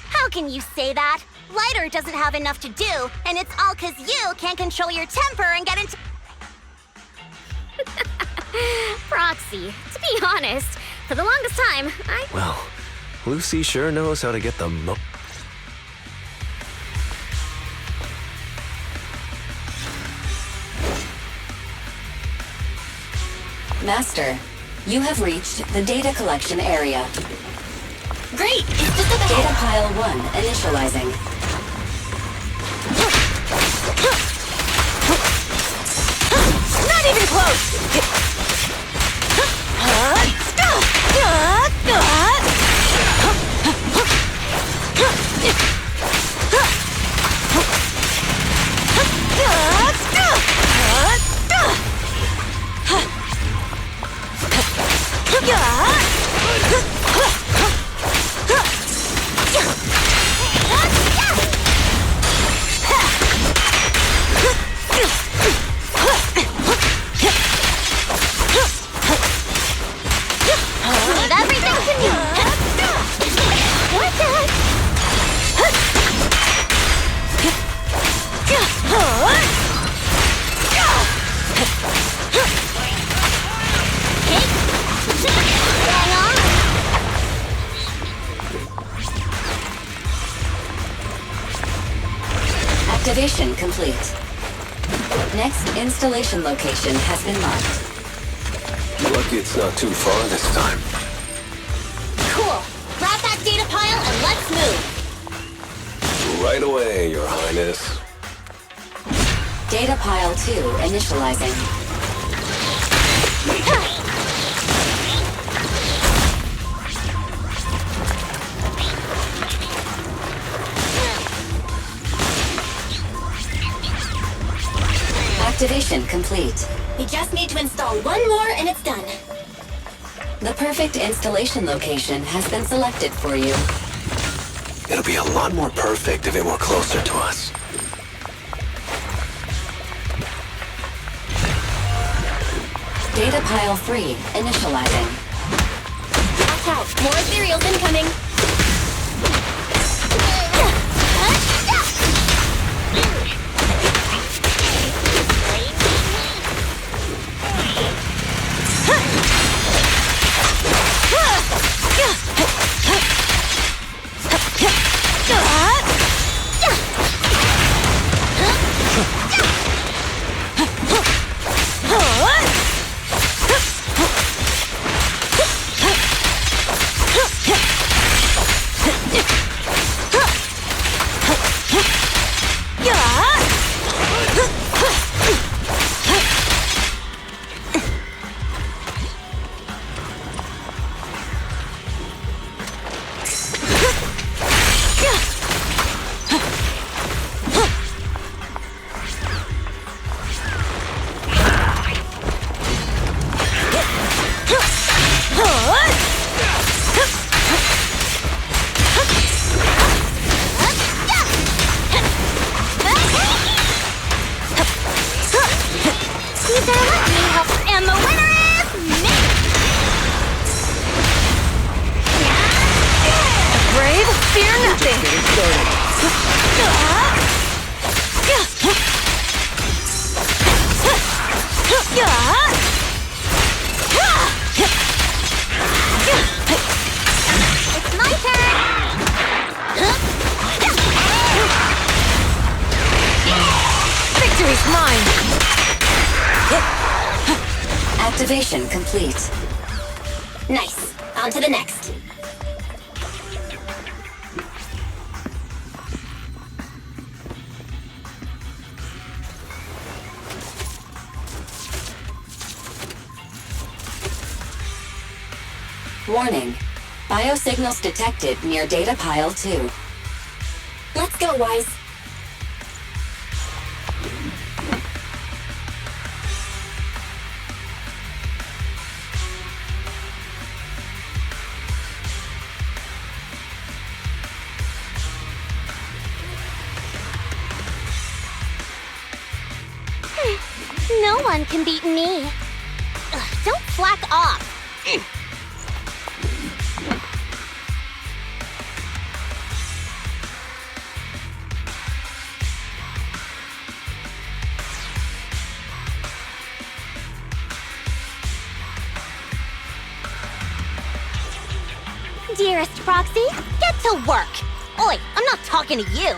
How can you say that? Lighter doesn't have enough to do, and it's all 'cause you can't control your temper and get into... Proxy, to be honest, for the longest time, Well, Lucy sure knows how to get the Master, you have reached the data collection area. Great! It's just about Data pile 1 initializing. Not even close! Leave everything to me! What the heck? Hang on! Activation complete. Next installation location has been marked. Lucky it's not too far this time. cool. Grab that data pile and let's move. Right away, Your Highness. Data pile 2 initializing. Activation complete. We just need to install one more and it's done. The perfect installation location has been selected for you. It'll be a lot more perfect if it were closer to us. Data pile 3 initializing. Watch out, more ethereals incoming. And the winner is me! Brave, fear nothing. It's my turn! Victory's mine. Activation complete. Nice. On to the next. Warning. Biosignals detected near data pile 2. Let's go, Wise. No one can beat me. Ugh, don't slack off. Dearest Proxy, get to work. Oi, I'm not talking to you.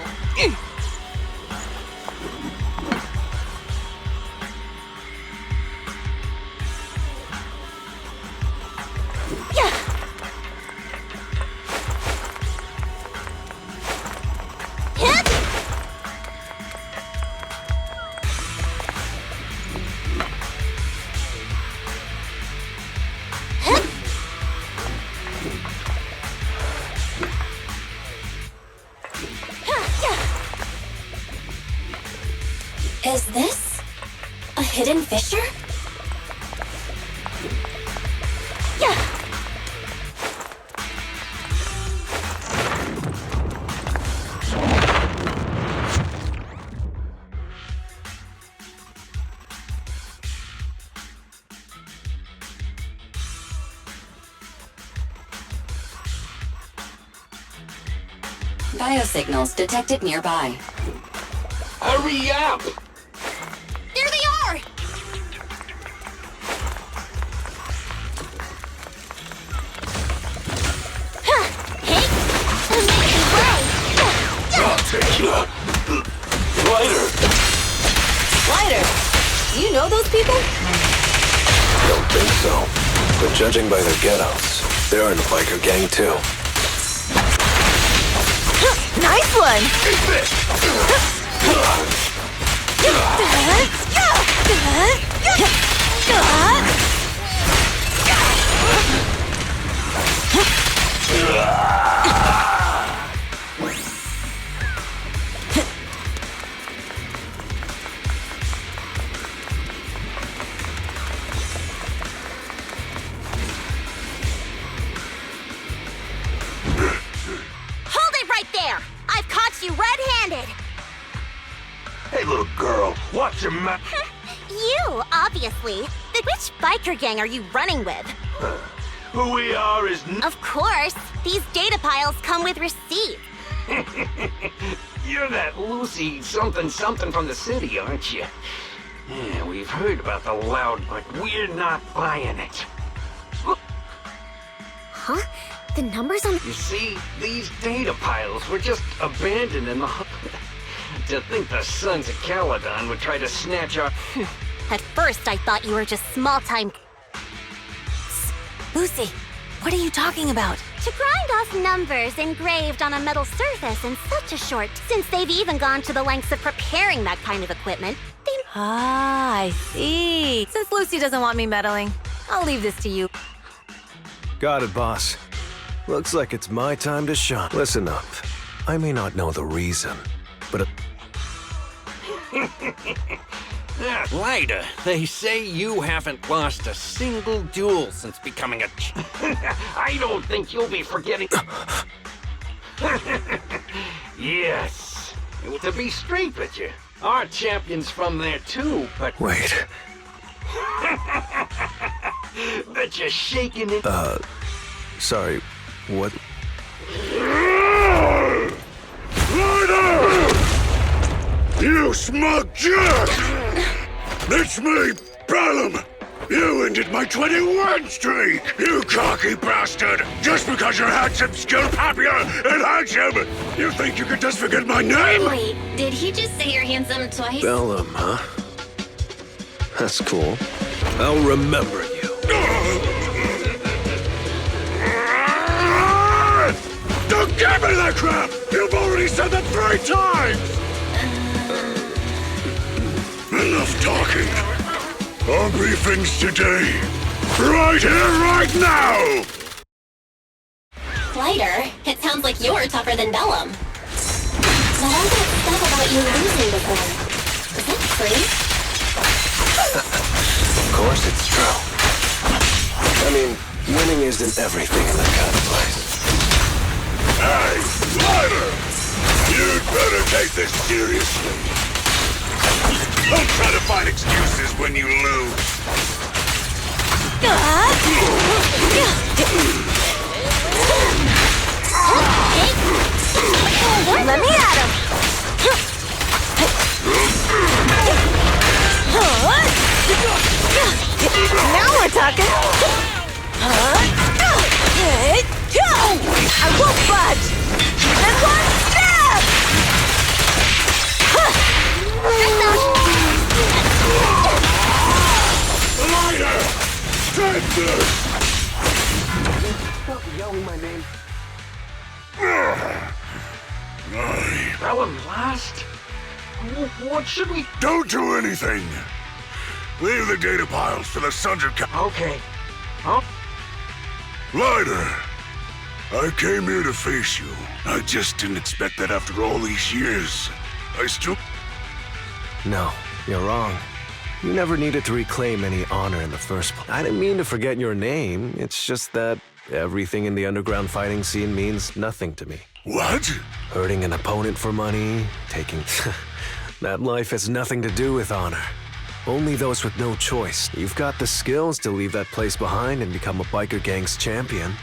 Is this a hidden fissure? Biosignals detected nearby. Hurry up! There they are! I'll take you. Lighter! Lighter! Do you know those people? Don't think so. But judging by their get-ups, they're in a biker gang too. Nice one! Hold it right there! I've caught you red-handed! Hey, little girl, watch your mouth. You, obviously. Which biker gang are you running with? Who we are is... Of course. These data piles come with receipts. You're that Lucy something from the city, aren't you? Yeah, we've heard about the loud, but we're not buying it. Huh? The numbers on... You see, these data piles were just abandoned in the... To think the Sons of Caledon would try to snatch our... At first, I thought you were just small-time... Lucy, what are you talking about? To grind off numbers engraved on a metal surface in such a short... Since they've even gone to the lengths of preparing that kind of equipment, they... Ah, I see. Since Lucy doesn't want me meddling, I'll leave this to you. Got it, boss. Looks like it's my time to shine. Listen up. I may not know the reason, but... Lighter, they say you haven't lost a single duel since becoming a... I don't think you'll be forgetting... Yes. To be straight with you, our champion's from there too, but... Wait. Bet you're shaking it... Sorry, what? Lighter! You smug jerk! It's me, Bellum! You ended my 21 streak, you cocky bastard! Just because you're handsome, skilled, happier, and handsome! You think you could just forget my name? Wait, did he just say you're handsome twice? Bellum, huh? That's cool. I'll remember you. Don't give me that crap! You've already said that 3 times! Enough talking. Our briefings today. Right here, right now! Lighter, it sounds like you're tougher than Bellum. But all that stuff about you losing before, is that true? Of course it's true. I mean, winning isn't everything in that kind of place. Hey, Lighter! You'd better take this seriously. Don't try to find excuses when you lose. Let me at him! Now we're talking! I won't budge! And one stab! Lighter! Take this! Stop yelling my name. That one last? What should we... Don't do anything! Leave the data piles for the Sons of Okay. Oh. Lighter! I came here to face you. I just didn't expect that after all these years. I still... No, you're wrong. You never needed to reclaim any honor in the first place. I didn't mean to forget your name. It's just that everything in the underground fighting scene means nothing to me. What? Hurting an opponent for money, taking... That life has nothing to do with honor. Only those with no choice. You've got the skills to leave that place behind and become a biker gang's champion.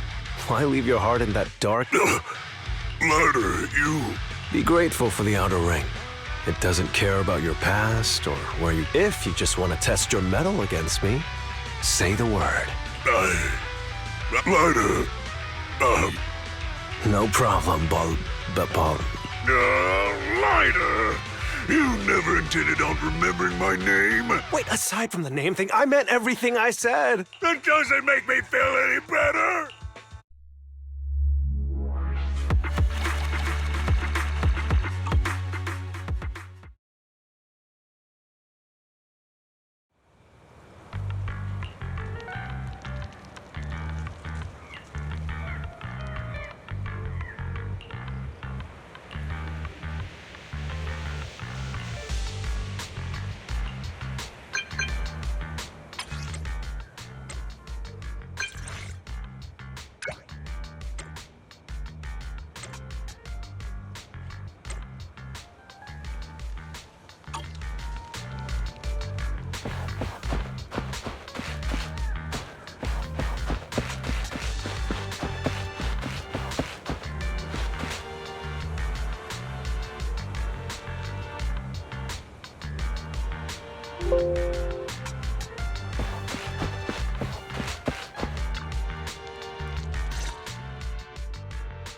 Why leave your heart in that dark... Lighter, you... Be grateful for the outer ring. It doesn't care about your past or where you... If you just want to test your mettle against me, say the word. Lighter... No problem, Paul. Lighter! You never intended on remembering my name. Wait, aside from the name thing, I meant everything I said. That doesn't make me feel any better.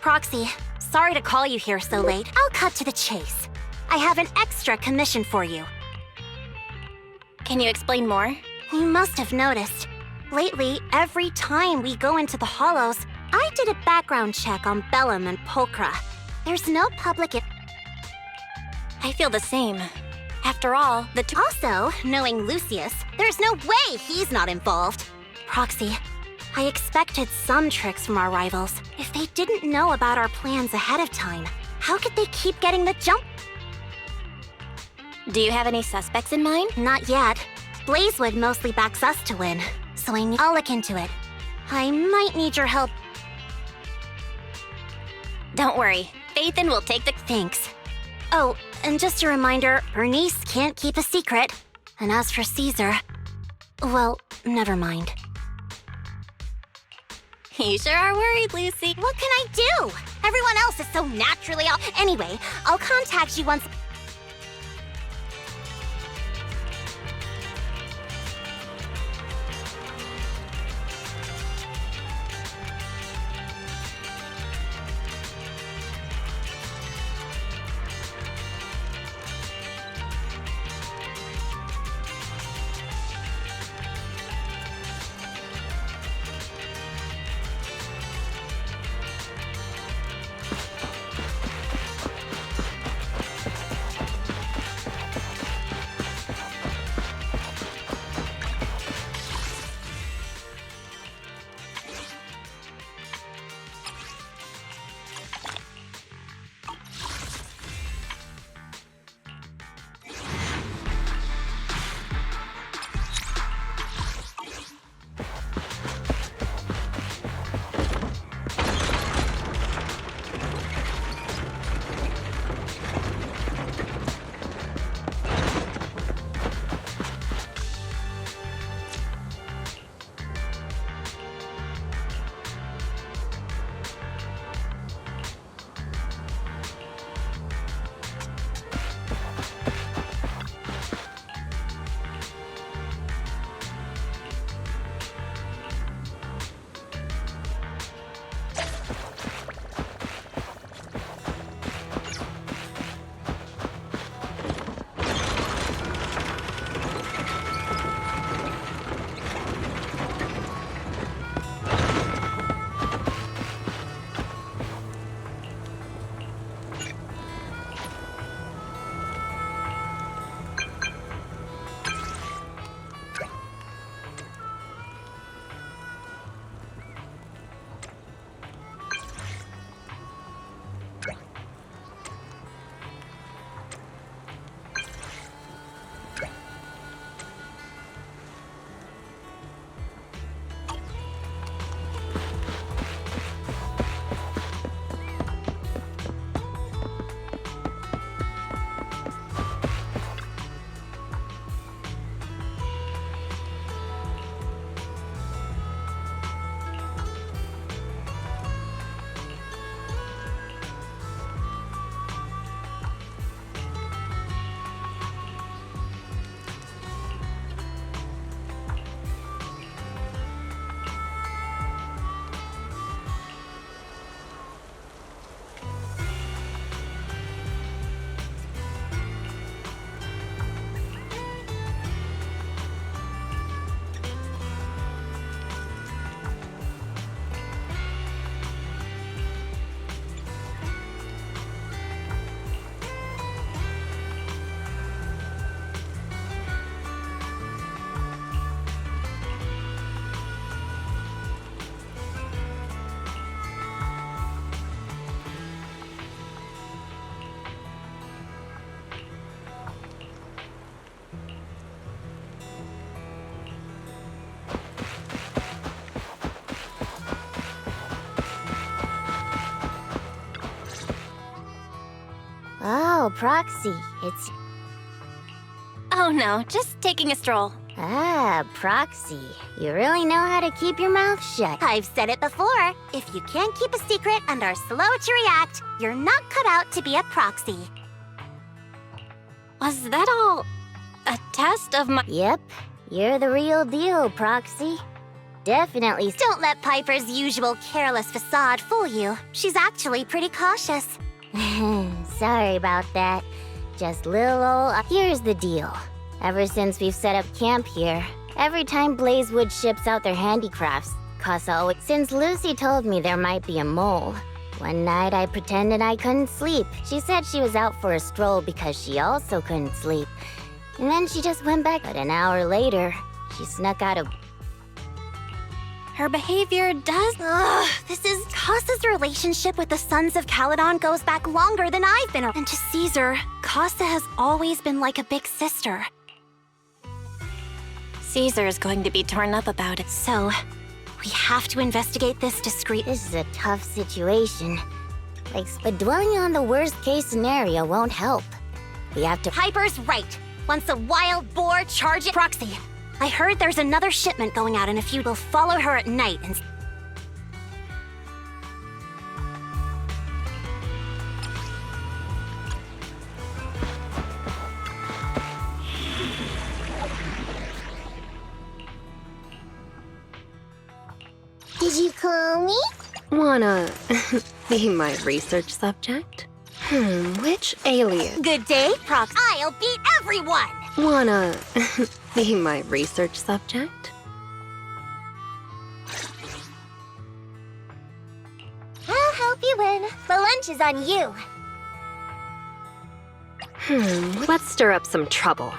Proxy, sorry to call you here so late. I'll cut to the chase. I have an extra commission for you. Can you explain more? You must have noticed. Lately, every time we go into the Hollows, I did a background check on Bellum and Pulchra. There's no public... I feel the same. After all, the two... Also, knowing Lucius, there's no way he's not involved. Proxy, I expected some tricks from our rivals. If they didn't know about our plans ahead of time, how could they keep getting the jump? Do you have any suspects in mind? Not yet. Blazewood mostly backs us to win, so I'll look into it. I might need your help. Don't worry. Phaethon will take the... Thanks. Oh, and just a reminder, Bernice can't keep a secret. And as for Caesar... Well, never mind. You sure are worried, Lucy. What can I do? Everyone else is so naturally... Anyway, I'll contact you once... Wow, Proxy, it's... Oh no, just taking a stroll. Ah, Proxy. You really know how to keep your mouth shut. I've said it before. If you can't keep a secret and are slow to react, you're not cut out to be a proxy. Was that all a test of my... Yep, you're the real deal, Proxy. Definitely. Don't let Piper's usual careless facade fool you. She's actually pretty cautious. Sorry about that. Just little old... Here's the deal. Ever since we've set up camp here, every time Blazewood ships out their handicrafts, Casa always... Since Lucy told me there might be a mole, one night I pretended I couldn't sleep. She said she was out for a stroll because she also couldn't sleep. And then she just went back. But an hour later, she snuck out of... Her behavior does... Ugh, this is... Casa's relationship with the Sons of Caledon goes back longer than I've been around. And to Caesar, Casa has always been like a big sister. Caesar's going to be torn up about it. So, we have to investigate this discreetly. This is a tough situation. But dwelling on the worst-case scenario won't help. We have to... Piper's right. Once a wild boar charges... Proxy, I heard there's another shipment going out in a few. We'll follow her at night and... Did you call me? Wanna be my research subject? Which alien? Good day, Prox. I'll beat everyone! Wanna be my research subject? I'll help you win. The lunch is on you. Let's stir up some trouble.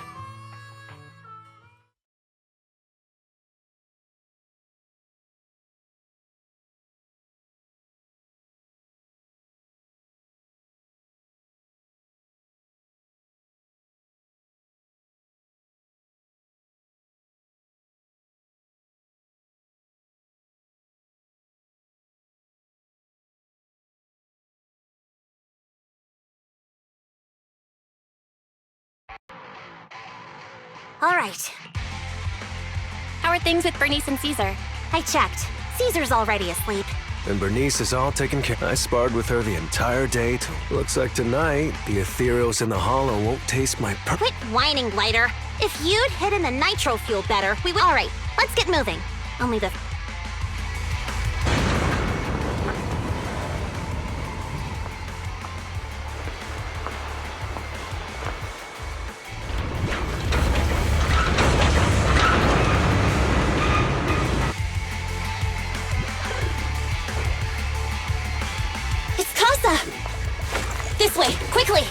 All right. How are things with Bernice and Caesar? I checked. Caesar's already asleep. And Bernice is all taken care of. I sparred with her the entire day too. Looks like tonight, the ethereals in the hollow won't taste my Quit whining, Glider. If you'd hidden the nitro fuel better, we would... All right, let's get moving. Only the... This way, quickly!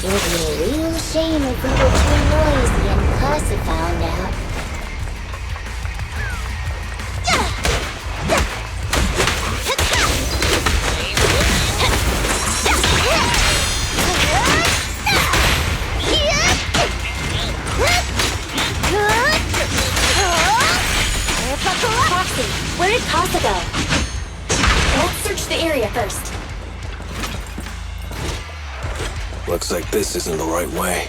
It would be a real shame if we were too noisy and Casa found out. Proxy, where did Casa go? Let's search the area first. Looks like this isn't the right way.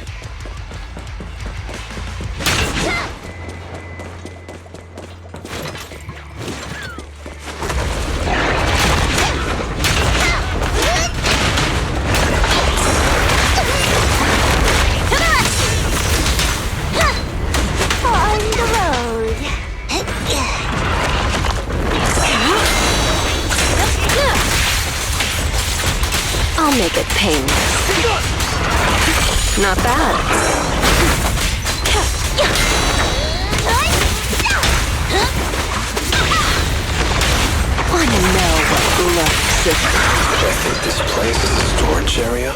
On the road. I'll make it painless. Not bad. Wanna know what looks good? I think this place is a storage area.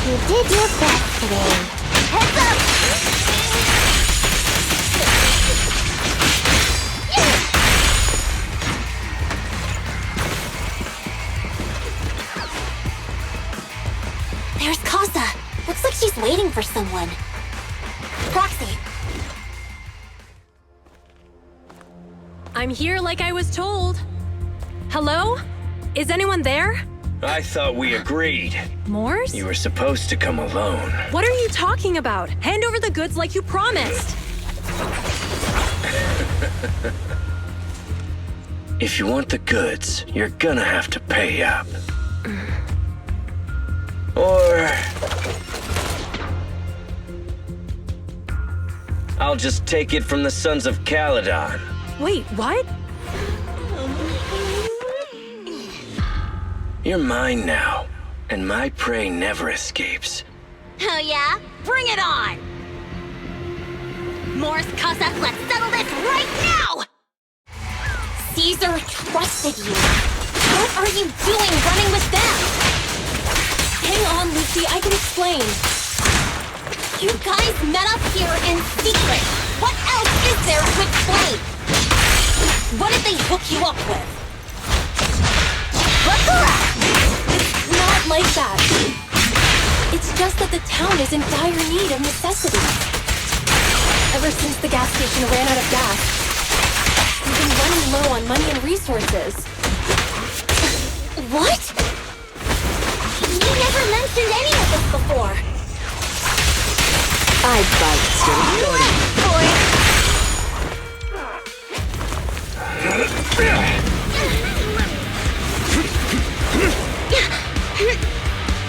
You did your best today. Heads up! There's Casa. Looks like she's waiting for someone. Proxy. I'm here like I was told. Hello? Is anyone there? I thought we agreed. Morse? You were supposed to come alone. What are you talking about? Hand over the goods like you promised. If you want the goods, you're gonna have to pay up. Or I'll just take it from the Sons of Caledon. Wait, what? You're mine now, and my prey never escapes. Oh yeah? Bring it on! Morse, Casa, let's settle this right now! Caesar trusted you. What are you doing running with them? Hang on, Lucy, I can explain. You guys met up here in secret. What else is there to explain? What did they hook you up with? It's not like that. It's just that the town is in dire need of necessities. Ever since the gas station ran out of gas, we've been running low on money and resources. What? You never mentioned any of this before. I bite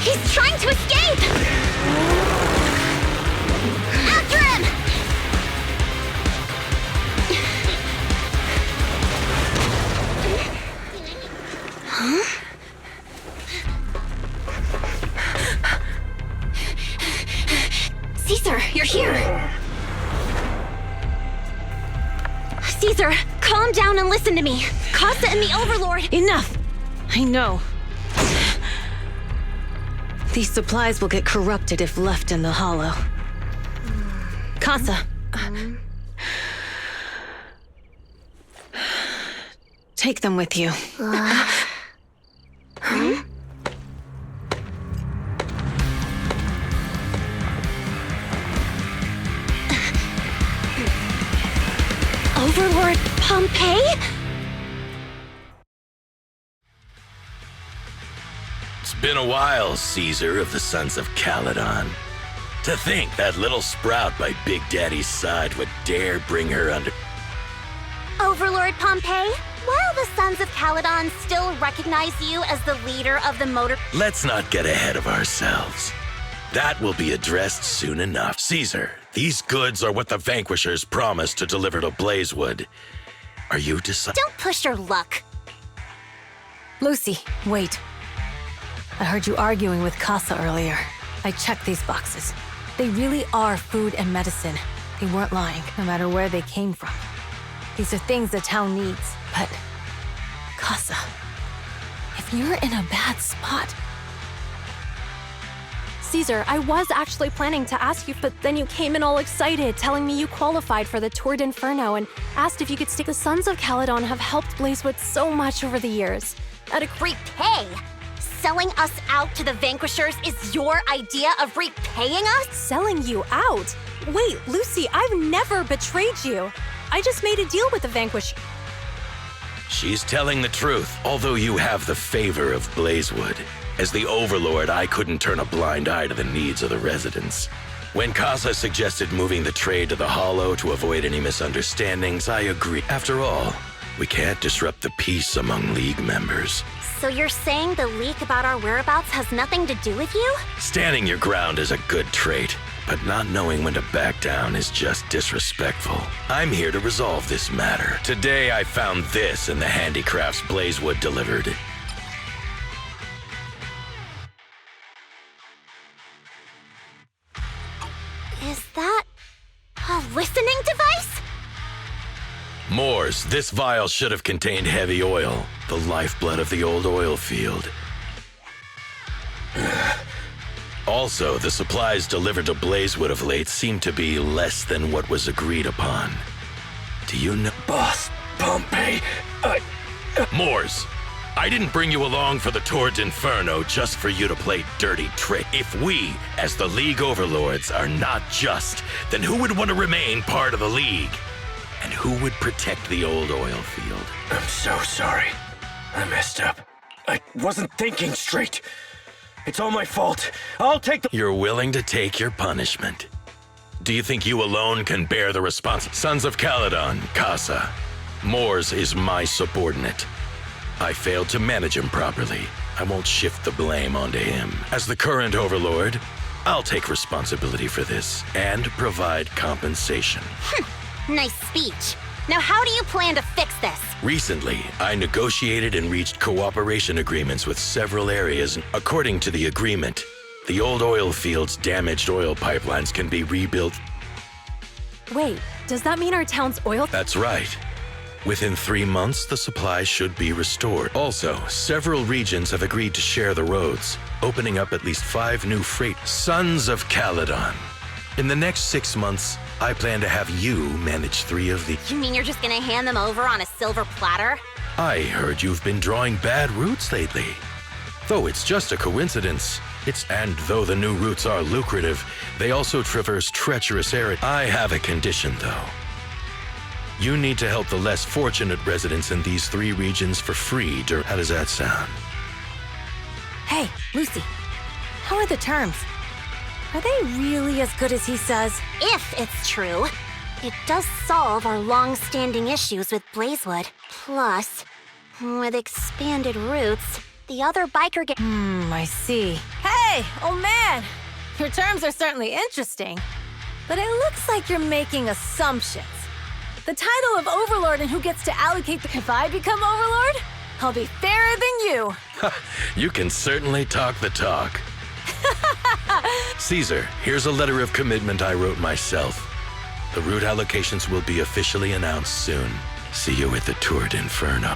He's trying to escape! After him! Huh? Caesar, you're here! Caesar, calm down and listen to me. Casa and the Overlord— Enough! I know. These supplies will get corrupted if left in the hollow. Casa. Take them with you. Overlord Pompeii? It's been a while, Caesar of the Sons of Caledon. To think that little sprout by Big Daddy's side would dare bring her under... Overlord Pompeii, while the Sons of Caledon still recognize you as the leader of the motor— Let's not get ahead of ourselves. That will be addressed soon enough. Caesar, these goods are what the Vanquishers promised to deliver to Blazewood. Are you Don't push your luck. Lucy, wait. I heard you arguing with Casa earlier. I checked these boxes. They really are food and medicine. They weren't lying, no matter where they came from. These are things the town needs, but... Casa, if you're in a bad spot... Caesar, I was actually planning to ask you, but then you came in all excited, telling me you qualified for the Tour d'Inferno and asked if you could stick. The Sons of Caledon have helped Blazewood so much over the years. At a Repay? Selling us out to the Vanquishers is your idea of repaying us? Selling you out? Wait, Lucy, I've never betrayed you. I just made a deal with the Vanquish. She's telling the truth, although you have the favor of Blazewood. As the Overlord, I couldn't turn a blind eye to the needs of the residents. When Casa suggested moving the trade to the Hollow to avoid any misunderstandings, I agreed. After all, we can't disrupt the peace among League members. So you're saying the leak about our whereabouts has nothing to do with you? Standing your ground is a good trait, but not knowing when to back down is just disrespectful. I'm here to resolve this matter. Today I found this in the handicrafts Blazewood delivered. Is that a listening device? Moors, this vial should have contained heavy oil, the lifeblood of the old oil field. Also, the supplies delivered to Blazewood of late seem to be less than what was agreed upon. Do you know— Boss, Pompey, Moors, I didn't bring you along for the Tour d'Inferno just for you to play dirty trick. If we, as the League Overlords, are not just, then who would want to remain part of the League? And who would protect the old oil field? I'm so sorry. I messed up. I wasn't thinking straight. It's all my fault. I'll take the— You're willing to take your punishment. Do you think you alone can bear the responsibility? Sons of Caledon, Casa. Moors is my subordinate. I failed to manage him properly. I won't shift the blame onto him. As the current Overlord, I'll take responsibility for this and provide compensation. Nice speech. Now how do you plan to fix this? Recently, I negotiated and reached cooperation agreements with several areas. According to the agreement, the old oil field's damaged oil pipelines can be rebuilt. Wait, does that mean our town's oil— That's right. Within 3 months, the supply should be restored. Also, several regions have agreed to share the roads, opening up at least 5 new freight. Sons of Caledon. In the next 6 months, I plan to have you manage 3 of the— You mean you're just gonna hand them over on a silver platter? I heard you've been drawing bad routes lately. Though it's just a coincidence, and though the new routes are lucrative, they also traverse treacherous areas. I have a condition, though. You need to help the less fortunate residents in these 3 regions for free. How does that sound? Hey, Lucy, how are the terms? Are they really as good as he says? If it's true, it does solve our long-standing issues with Blazewood. Plus, with expanded routes, the other biker I see. Hey, old man! Your terms are certainly interesting, but it looks like you're making assumptions. The title of Overlord and who gets to allocate the— If I become Overlord, I'll be fairer than you. You can certainly talk the talk. Caesar, here's a letter of commitment I wrote myself. The route allocations will be officially announced soon. See you at the Tour d'Inferno.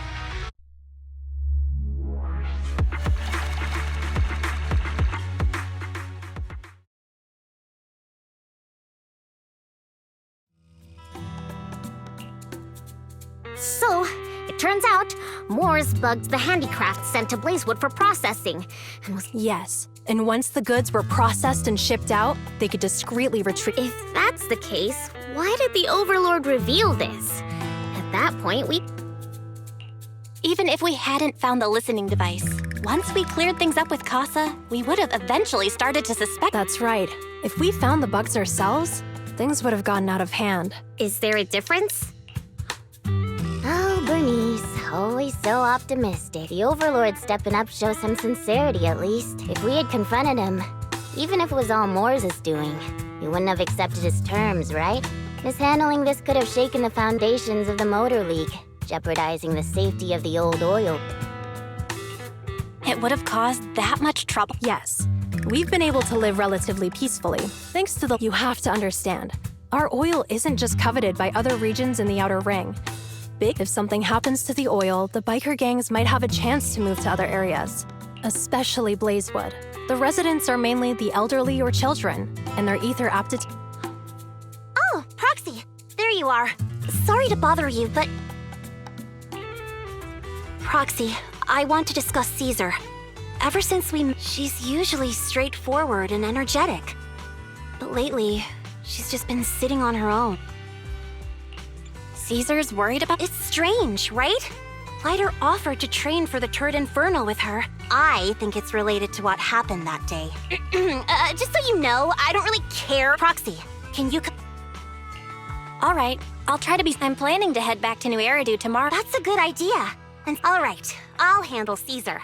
So, it turns out, Moors bugged the handicrafts sent to Blazewood for processing, and was— Yes, and once the goods were processed and shipped out, they could discreetly retreat. If that's the case, why did the Overlord reveal this? At that point, Even if we hadn't found the listening device, once we cleared things up with Casa, we would have eventually started to suspect— That's right. If we found the bugs ourselves, things would have gotten out of hand. Is there a difference? Oh, Bernice, always so optimistic. The Overlord stepping up shows some sincerity, at least. If we had confronted him, even if it was all Moors' doing, he wouldn't have accepted his terms, right? Mishandling this could have shaken the foundations of the Motor League, jeopardizing the safety of the old oil. It would have caused that much trouble. Yes. We've been able to live relatively peacefully, thanks to the— You have to understand, our oil isn't just coveted by other regions in the Outer Ring. If something happens to the oil, the biker gangs might have a chance to move to other areas, especially Blazewood. The residents are mainly the elderly or children, and their ether aptitude— Oh, Proxy, there you are. Sorry to bother you, but... Proxy, I want to discuss Caesar. Ever since she's usually straightforward and energetic. But lately, she's just been sitting on her own. Caesar's worried about— It's strange, right? Lighter offered to train for the Turd Inferno with her. I think it's related to what happened that day. Just so you know, I don't really care. Proxy, can you... All right, I'll try to be— I'm planning to head back to New Eridu tomorrow. That's a good idea. And all right, I'll handle Caesar.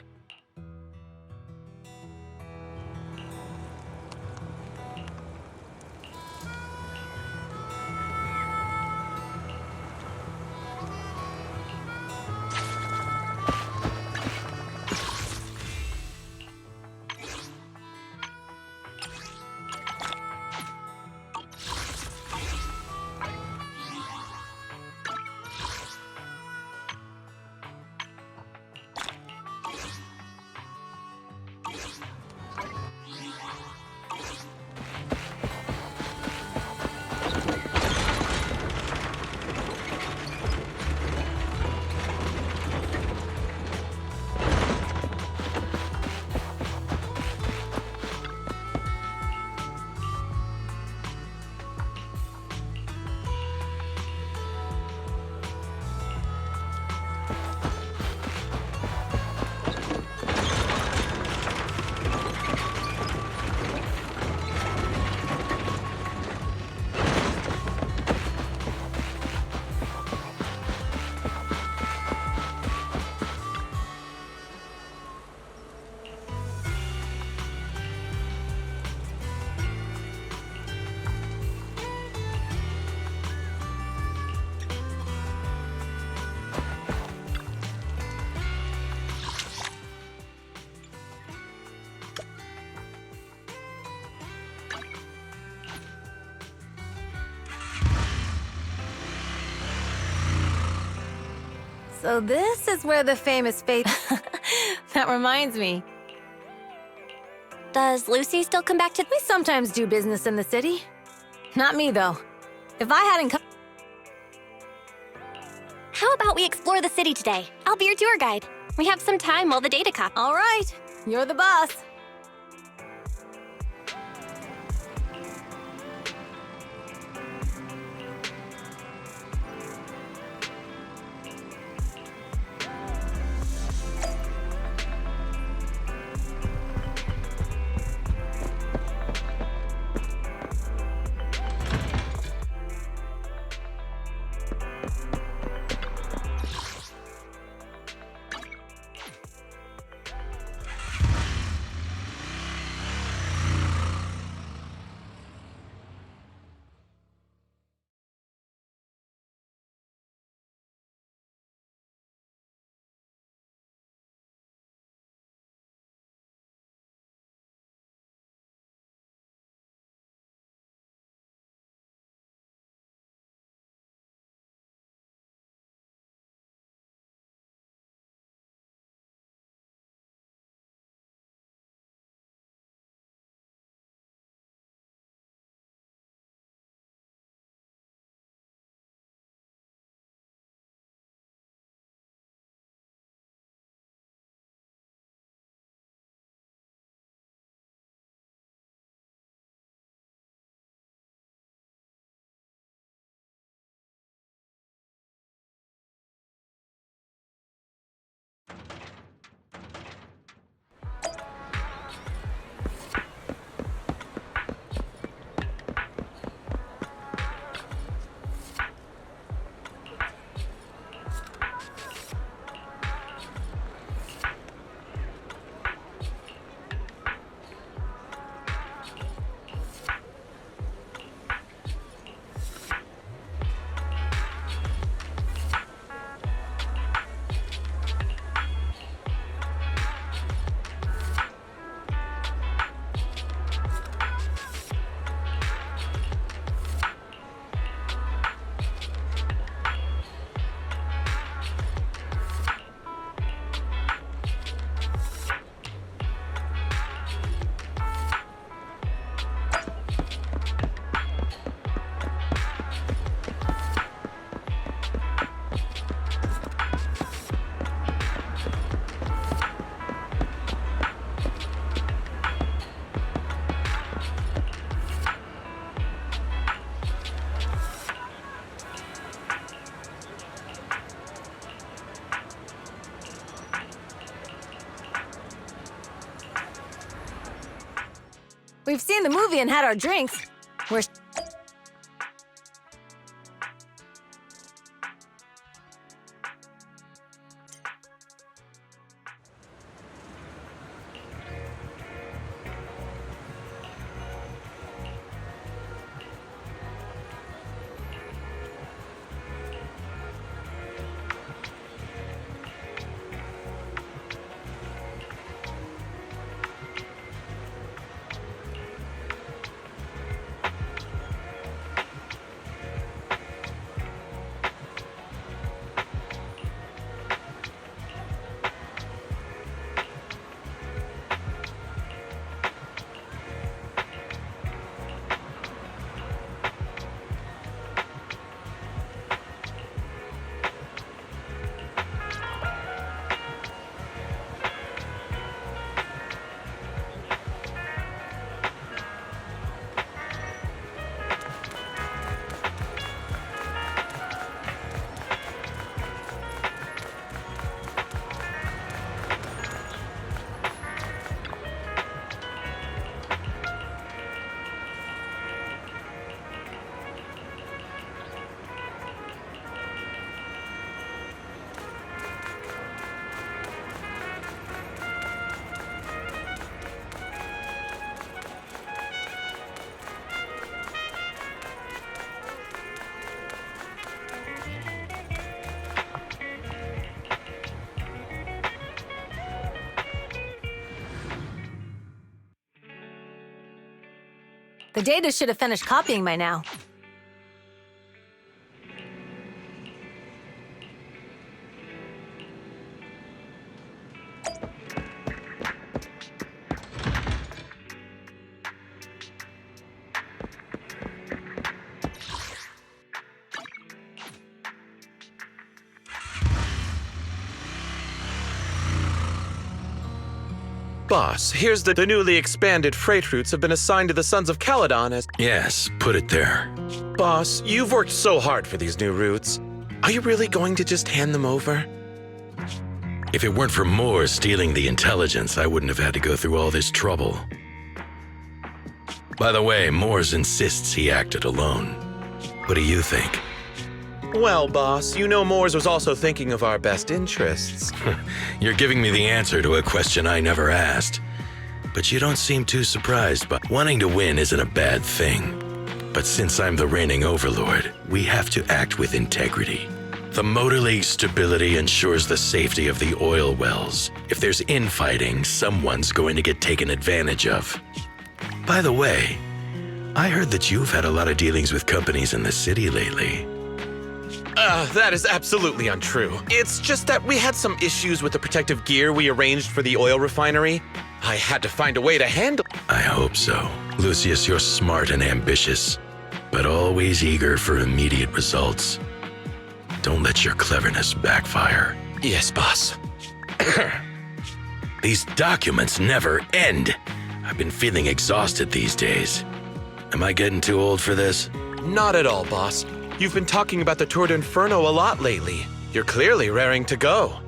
So this is where the famous faith... That reminds me. Does Lucy still come back to— We sometimes do business in the city. Not me, though. If I hadn't come... How about we explore the city today? I'll be your tour guide. We have some time while the data cop— All right, you're the boss. We've seen the movie and had our drinks. We're... The data should have finished copying by now. Boss, here's the newly expanded freight routes have been assigned to the Sons of Caledon as... Yes, put it there. Boss, you've worked so hard for these new routes. Are you really going to just hand them over? If it weren't for Moore stealing the intelligence, I wouldn't have had to go through all this trouble. By the way, Moores insists he acted alone. What do you think? Well, boss, you know Moores was also thinking of our best interests. You're giving me the answer to a question I never asked. But you don't seem too surprised by wanting to win isn't a bad thing. But since I'm the reigning overlord, we have to act with integrity. The Motor League's stability ensures the safety of the oil wells. If there's infighting, someone's going to get taken advantage of. By the way, I heard that you've had a lot of dealings with companies in the city lately. That is absolutely untrue. It's just that we had some issues with the protective gear we arranged for the oil refinery. I had to find a way to handle... I hope so. Lucius, you're smart and ambitious, but always eager for immediate results. Don't let your cleverness backfire. Yes, boss. These documents never end. I've been feeling exhausted these days. Am I getting too old for this? Not at all, boss. You've been talking about the Tour d'Inferno a lot lately. You're clearly raring to go.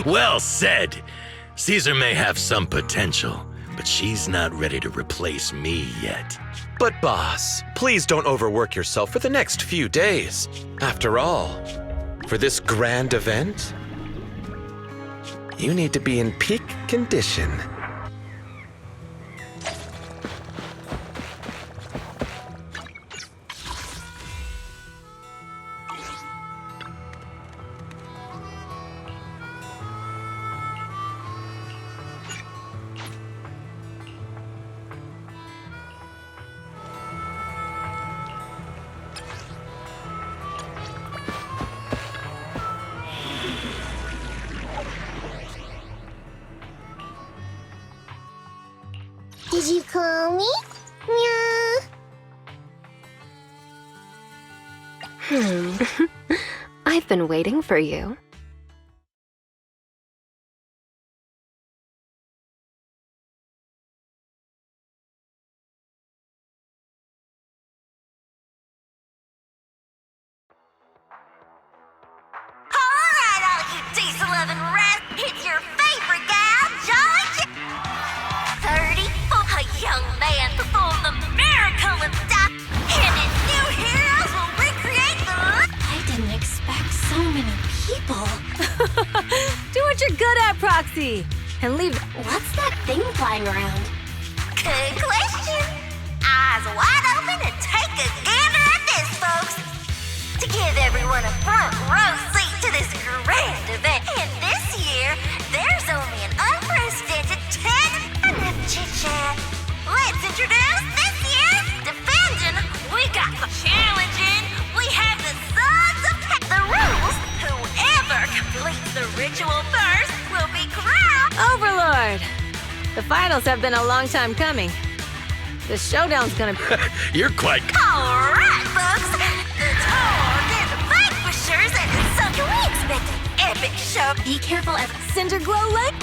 Well said. Caesar may have some potential, but she's not ready to replace me yet. But boss, please don't overwork yourself for the next few days. After all, for this grand event, you need to be in peak condition. Did you call me? Meow. I've been waiting for you. Alright, all you diesel-loving rats, it's your favorite gal, Jolly 34, Proxy and leave. What's that thing flying around? Good question. Eyes wide open and take a gander at this, folks. To give everyone a front row seat to this grand event. And this year, there's only an unprecedented 10 minute chit-chat. Let's introduce this year's defending. We got the challenging. We have the Sons of the rules. Whoever completes the ritual first will be crowned Overlord! The finals have been a long time coming. The showdown's gonna be. You're quite. All right, folks. The Torg Vanquishers, and so can we expect an epic show? Be careful as Cinder Glow Lake?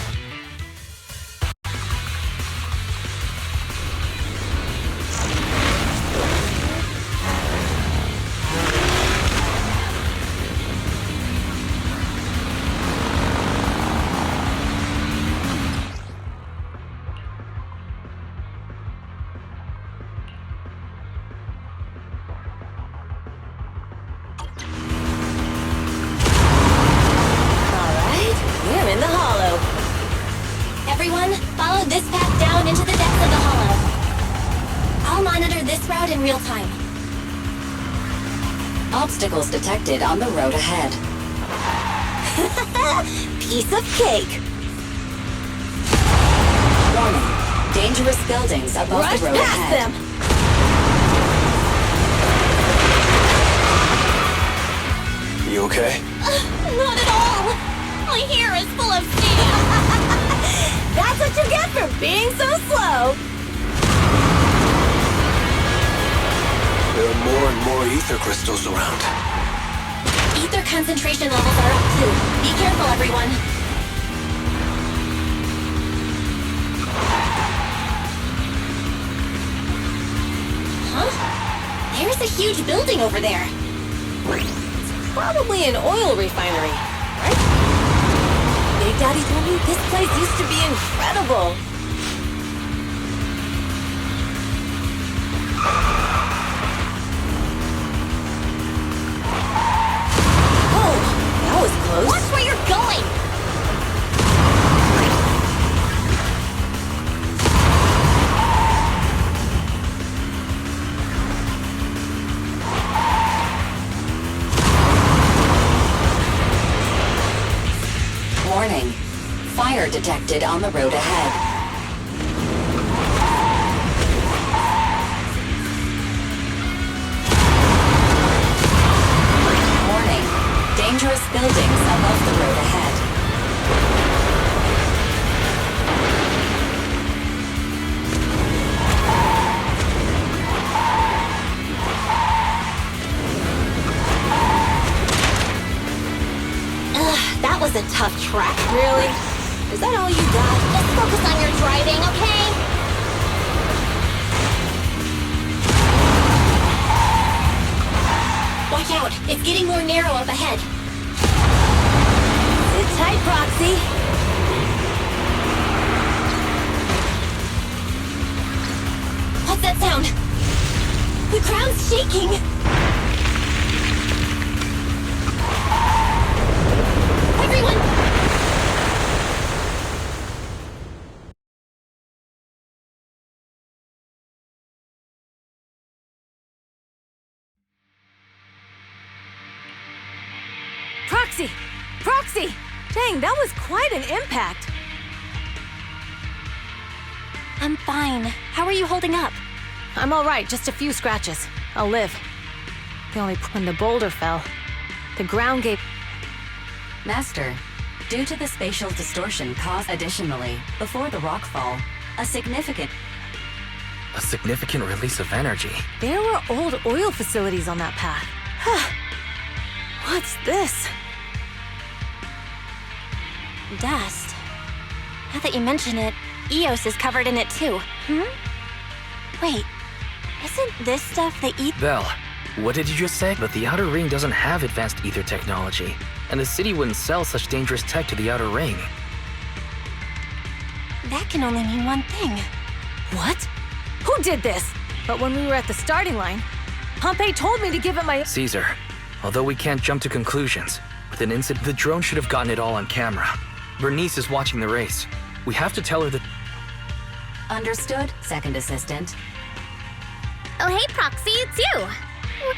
we're in the hollow. Everyone, follow this path down into the depths of the hollow. I'll monitor this route in real time. Obstacles detected on the road ahead. Piece of cake. Warning. Dangerous buildings above Rush the road past ahead. them! You okay? Not at all. My hair is full of sand. That's what you get for being so slow! There are more and more ether crystals around. Ether concentration levels are up too. Be careful, everyone. Huh? There's a huge building over there. Probably an oil refinery, right? Big Daddy told me this place used to be incredible. Whoa, that was close. Watch where you're going! Warning. Fire detected on the road ahead. Warning. Dangerous buildings above the road ahead. That was a tough track. Really? Is that all you got? Just focus on your driving, okay? Watch out! It's getting more narrow up ahead. Sit tight, Proxy. What's that sound? The ground's shaking! Everyone! Proxy! Proxy! Dang, that was quite an impact. I'm fine. How are you holding up? I'm all right, just a few scratches. I'll live. The only when the boulder fell, the ground gave. Master, due to the spatial distortion caused additionally, before the rockfall, a significant release of energy. There were old oil facilities on that path. What's this? Dust. Now that you mention it, Eos is covered in it too. Wait, isn't this stuff the Belle, what did you just say? But the Outer Ring doesn't have advanced ether technology, and the city wouldn't sell such dangerous tech to the Outer Ring. That can only mean one thing. What? Who did this? But when we were at the starting line, Pompey told me to give it my. Caesar, although we can't jump to conclusions, with an incident, the drone should have gotten it all on camera. Bernice is watching the race. We have to tell her that... Understood, second assistant. Oh, hey, Proxy, it's you.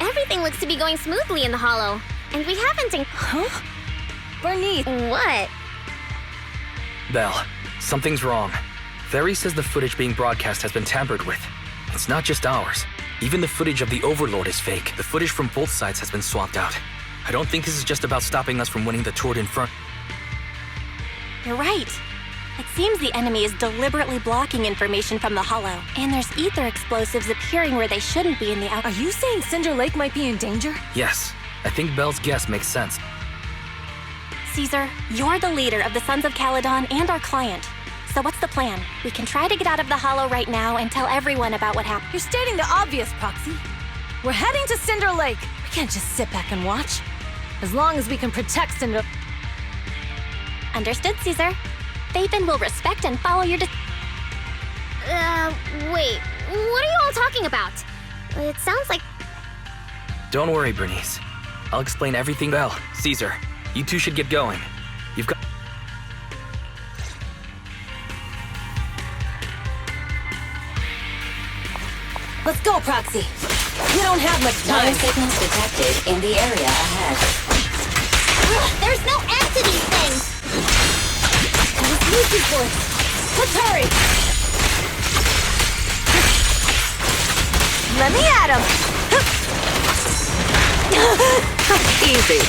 Everything looks to be going smoothly in the Hollow. And we haven't Huh? Bernice! What? Belle, something's wrong. Theory says the footage being broadcast has been tampered with. It's not just ours. Even the footage of the Overlord is fake. The footage from both sides has been swapped out. I don't think this is just about stopping us from winning the Tour d'Inferno. You're right. It seems the enemy is deliberately blocking information from the Hollow, and there's ether explosives appearing where they shouldn't be in the Are you saying Cinder Lake might be in danger? Yes, I think Belle's guess makes sense. Caesar, you're the leader of the Sons of Caledon and our client. So what's the plan? We can try to get out of the Hollow right now and tell everyone about what happened. You're stating the obvious, Proxy. We're heading to Cinder Lake. We can't just sit back and watch. As long as we can protect Cinder... Understood, Caesar. Phaethon will respect and follow your Wait. What are you all talking about? It sounds like... Don't worry, Bernice. I'll explain everything. Belle, Caesar, you two should get going. You've got... Let's go, Proxy. We don't have much time. Water signals detected in the area ahead. There's no end to these things! That was Lucy's voice. Let's hurry! Let me at him! Easy.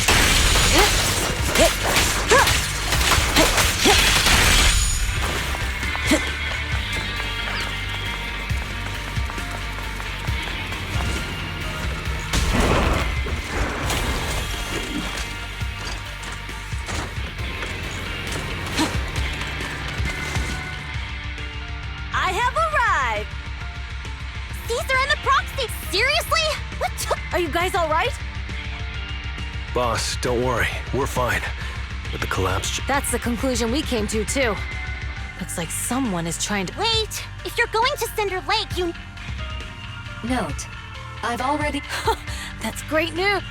I have arrived! Caesar and the Proxy! Seriously? What took... Are you guys all right? Boss, don't worry. We're fine. But the collapse... That's the conclusion we came to, too. Looks like someone is trying to... Wait! If you're going to Cinder Lake, you... Note, I've already... That's great news!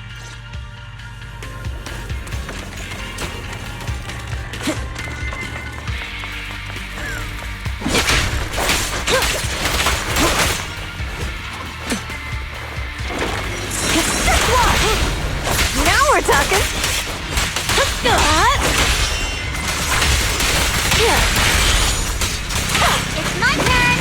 Now we're talking! It's my turn!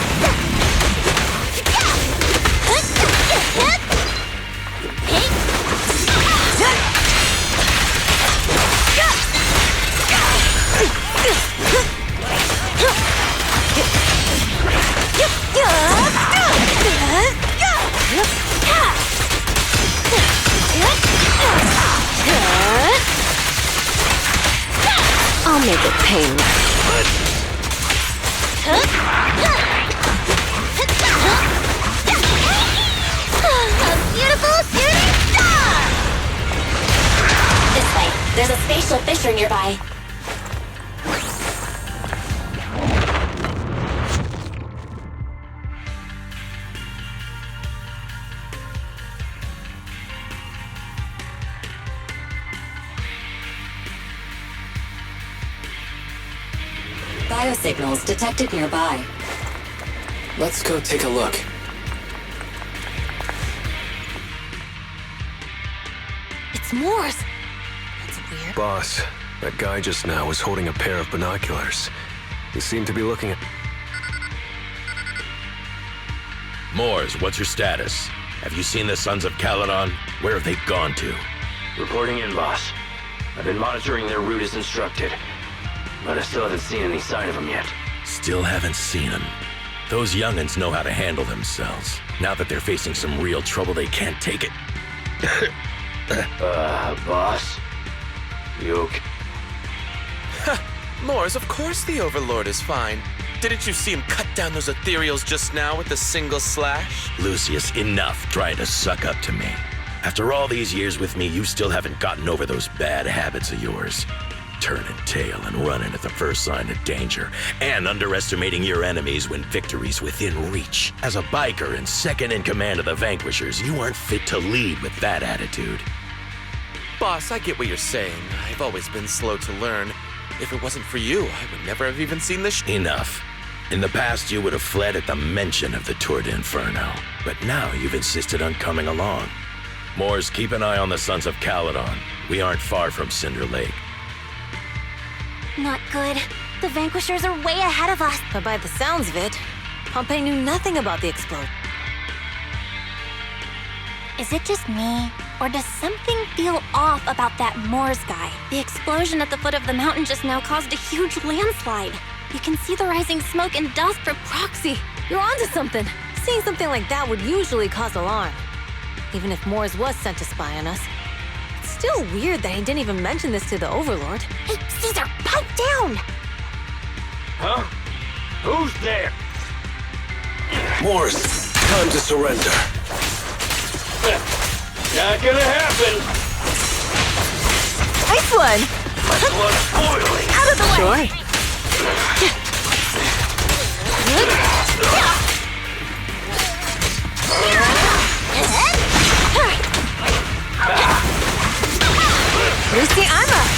I'll make it painless. A beautiful shooting star! This way. There's a spatial fissure nearby. Biosignals detected nearby. Let's go take a look. It's Moors! That's weird. Boss, that guy just now was holding a pair of binoculars. He seemed to be looking at... Moors, what's your status? Have you seen the Sons of Caledon? Where have they gone to? Reporting in, boss. I've been monitoring their route as instructed, but I still haven't seen any sign of them yet. Still haven't seen them. Those young'uns know how to handle themselves. Now that they're facing some real trouble, they can't take it. Boss? You okay? Moors, of course the Overlord is fine. Didn't you see him cut down those ethereals just now with a single slash? Lucius, enough trying to suck up to me. After all these years with me, you still haven't gotten over those bad habits of yours. Turning tail and running at the first sign of danger, and underestimating your enemies when victory's within reach. As a biker and second in command of the Vanquishers, you aren't fit to lead with that attitude. Boss, I get what you're saying. I've always been slow to learn. If it wasn't for you, I would never have even seen this. Enough. In the past, you would have fled at the mention of the Tour d'Inferno, but now you've insisted on coming along. Moors, keep an eye on the Sons of Caledon. We aren't far from Cinder Lake. Not good. The Vanquishers are way ahead of us. But by the sounds of it, Pompey knew nothing about the explosion. Is it just me, or does something feel off about that Moors guy? The explosion at the foot of the mountain just now caused a huge landslide. You can see the rising smoke and dust from Proxy, you're onto something. Seeing something like that would usually cause alarm. Even if Moors was sent to spy on us. It's still weird that he didn't even mention this to the Overlord. Hey, Caesar, pipe down! Huh? Who's there? Moors, time to surrender. Not gonna happen. Nice one! My blood's boiling. Out of the way! Sure. Lucy, I'm up!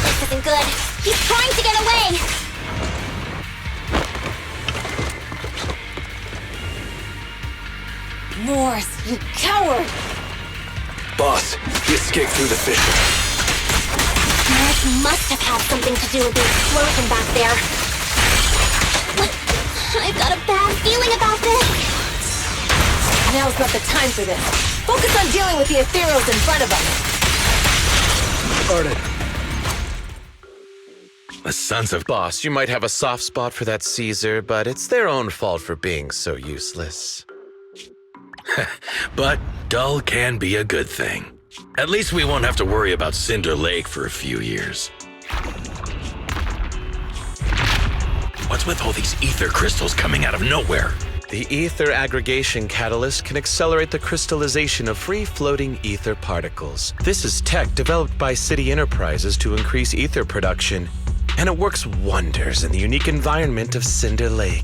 This isn't good. He's trying to get away! Moors, you coward! Boss, he escaped through the fissure. Moors must have had something to do with the explosion back there. I've got a bad feeling about this. Now's not the time for this. Focus on dealing with the ethereals in front of us. Started. The Sons of Boss, you might have a soft spot for that Caesar, but it's their own fault for being so useless. But dull can be a good thing. At least we won't have to worry about Cinder Lake for a few years. What's with all these ether crystals coming out of nowhere? The ether aggregation catalyst can accelerate the crystallization of free-floating ether particles. This is tech developed by City Enterprises to increase ether production, and it works wonders in the unique environment of Cinder Lake.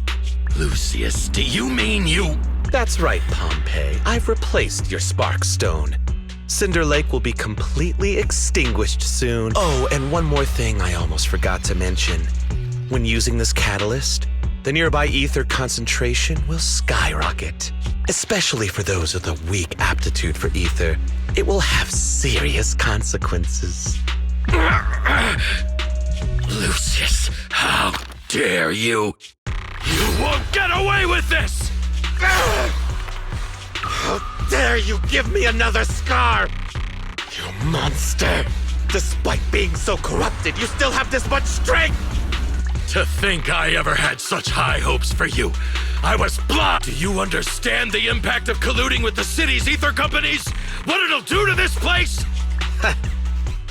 Lucius, do you mean you... That's right, Pompey. I've replaced your spark stone. Cinder Lake will be completely extinguished soon. Oh, and one more thing I almost forgot to mention. When using this catalyst, the nearby ether concentration will skyrocket. Especially for those with a weak aptitude for ether, it will have serious consequences. Lucius, how dare you? You won't get away with this! How dare you give me another scar! You monster! Despite being so corrupted, you still have this much strength! To think I ever had such high hopes for you. I was blind. Do you understand the impact of colluding with the city's ether companies? What it'll do to this place?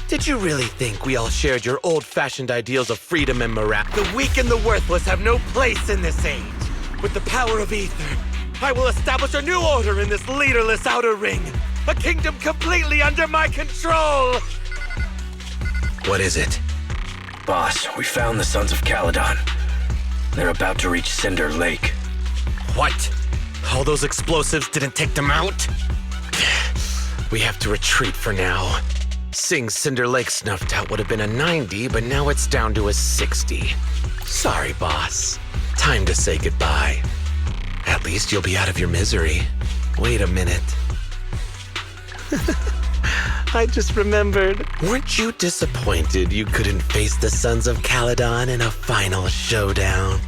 Did you really think we all shared your old-fashioned ideals of freedom and morality? The weak and the worthless have no place in this age. With the power of ether, I will establish a new order in this leaderless outer ring. A kingdom completely under my control! What is it? Boss, we found the Sons of Caledon. They're about to reach Cinder Lake. What? All those explosives didn't take them out? We have to retreat for now. Seeing Cinder Lake snuffed out would have been a 90, but now it's down to a 60. Sorry, boss. Time to say goodbye. At least you'll be out of your misery. Wait a minute. I just remembered. Weren't you disappointed you couldn't face the Sons of Caledon in a final showdown?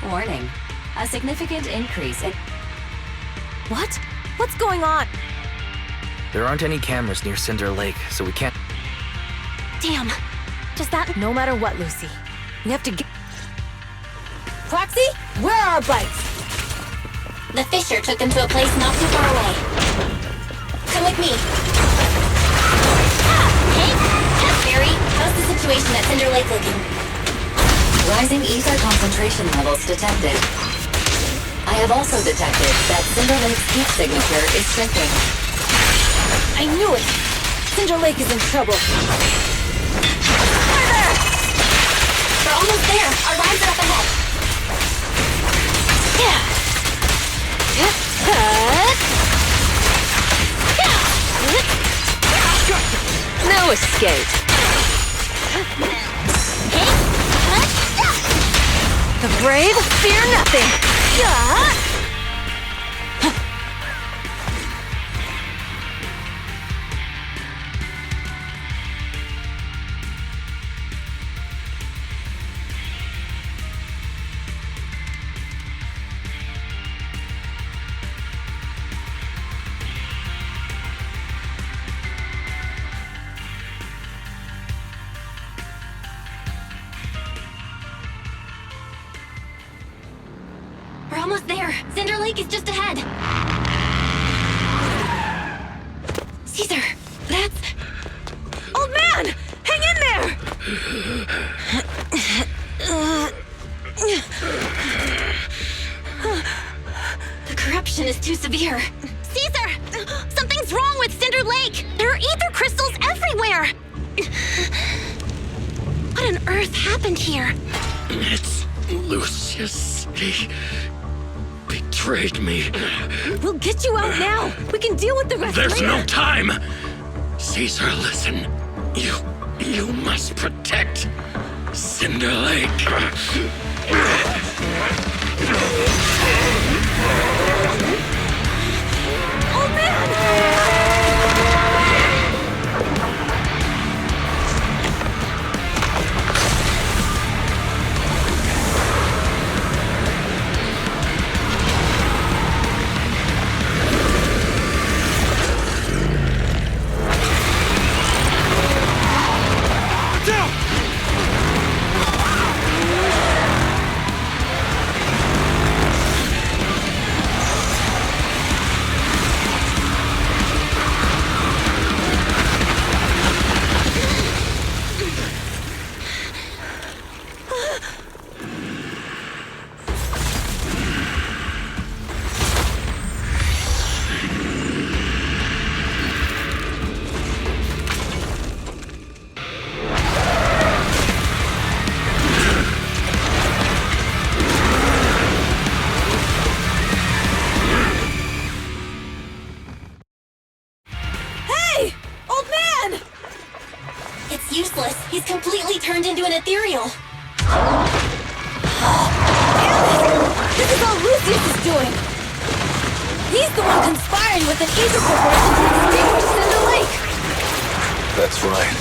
Warning. A significant increase in... What? What's going on? There aren't any cameras near Cinder Lake, so we can't... Damn. Does that... No matter what, Lucy. We have to get... Proxy, where are our bikes? The fissure took them to a place not too far away. Come with me. Hey, Barry, how's the situation at Cinder Lake looking? Rising ether concentration levels detected. I have also detected that Cinder Lake's heat signature is shrinking. I knew it! Cinder Lake is in trouble. Further! We're almost there. Our lines are up ahead. Yeah. gate. The brave fear nothing. We're almost there. Cinder Lake is just ahead. Caesar, that's... Old man! Hang in there! The corruption is too severe. Caesar! Something's wrong with Cinder Lake! There are ether crystals everywhere! What on earth happened here? It's Lucius. He betrayed me. We'll get you out now. We can deal with the rest There's later. no time. Caesar, listen. You must protect Cinder Lake. Old man! Useless. He's completely turned into an ethereal. This is all Lucius is doing! He's the one conspiring with an ether corporation to extinguish Cinder Lake! That's right.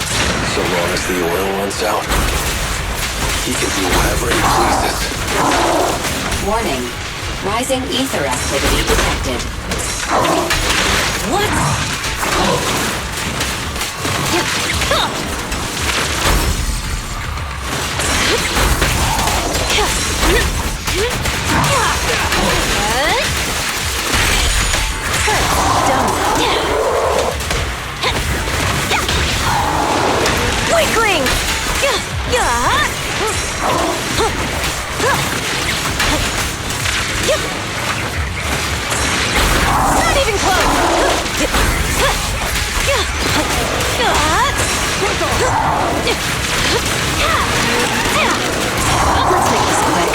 So long as the oil runs out, he can do whatever he pleases. Warning. Rising ether activity detected. What? Weakling! Not even close! Let's make this quick.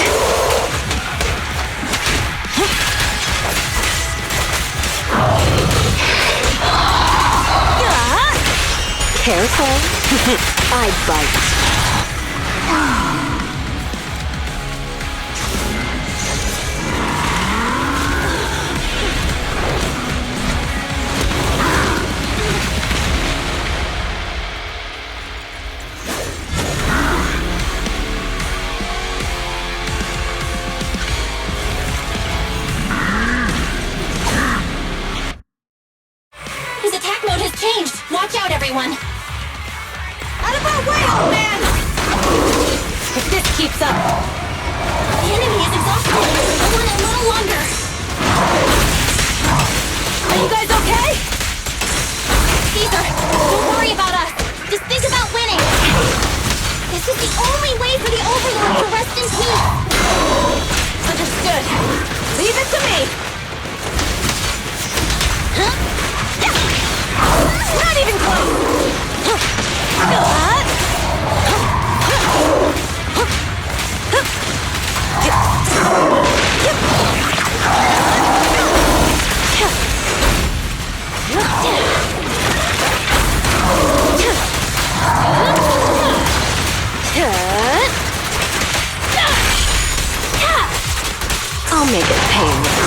Careful. I bite. His attack mode has changed. Watch out, everyone. Out of our way, old man! If this keeps up... The enemy is exhausted. Hold on a little longer. Are you guys okay? Caesar, don't worry about us. Just think about winning. This is the only way for the Overlord to rest in peace. Understood. Leave it to me. Not even close. I'll make it painless.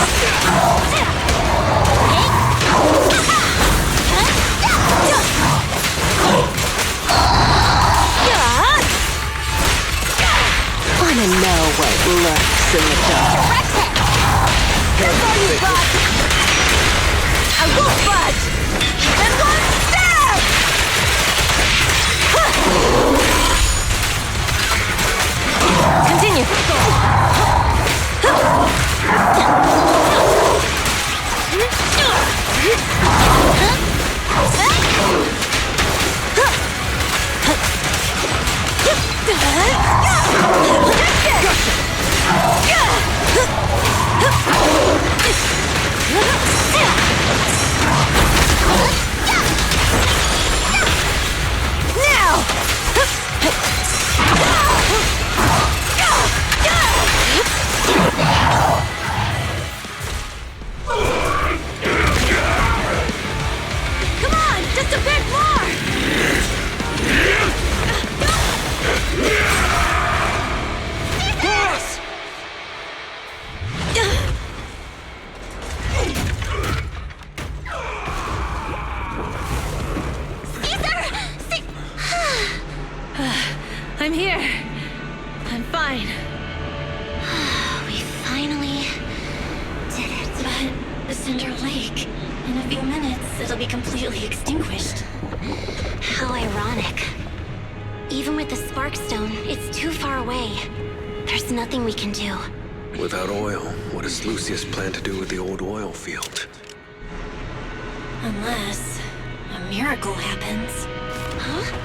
Wanna know what lurks in the dark? That's all you got! I won't budge! Even one step! Continue. Come on, just a bit more! I'm here. I'm fine. We finally did it. But the Cinder Lake, in a few minutes, it'll be completely extinguished. How ironic. Even with the Sparkstone, it's too far away. There's nothing we can do. Without oil, what does Lucius plan to do with the old oil field? Unless a miracle happens. Huh?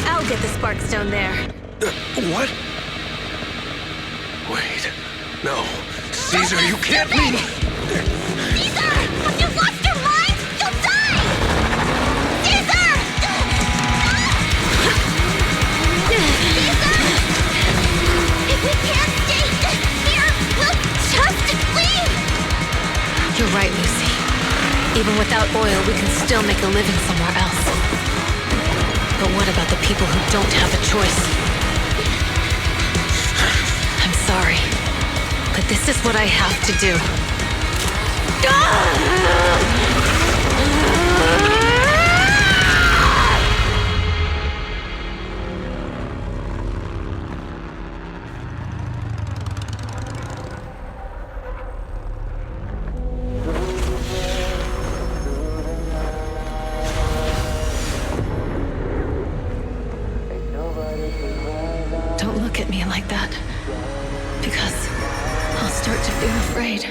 I'll get the Sparkstone there. What? Wait. No. Caesar, you can't leave! Caesar! Have you lost your mind? You'll die! Caesar! Caesar! If we can't stay here, we'll just leave! You're right, Lucy. Even without oil, we can still make a living somewhere else. But what about the people who don't have a choice? I'm sorry, but this is what I have to do. Don't look at me like that, because I'll start to feel afraid.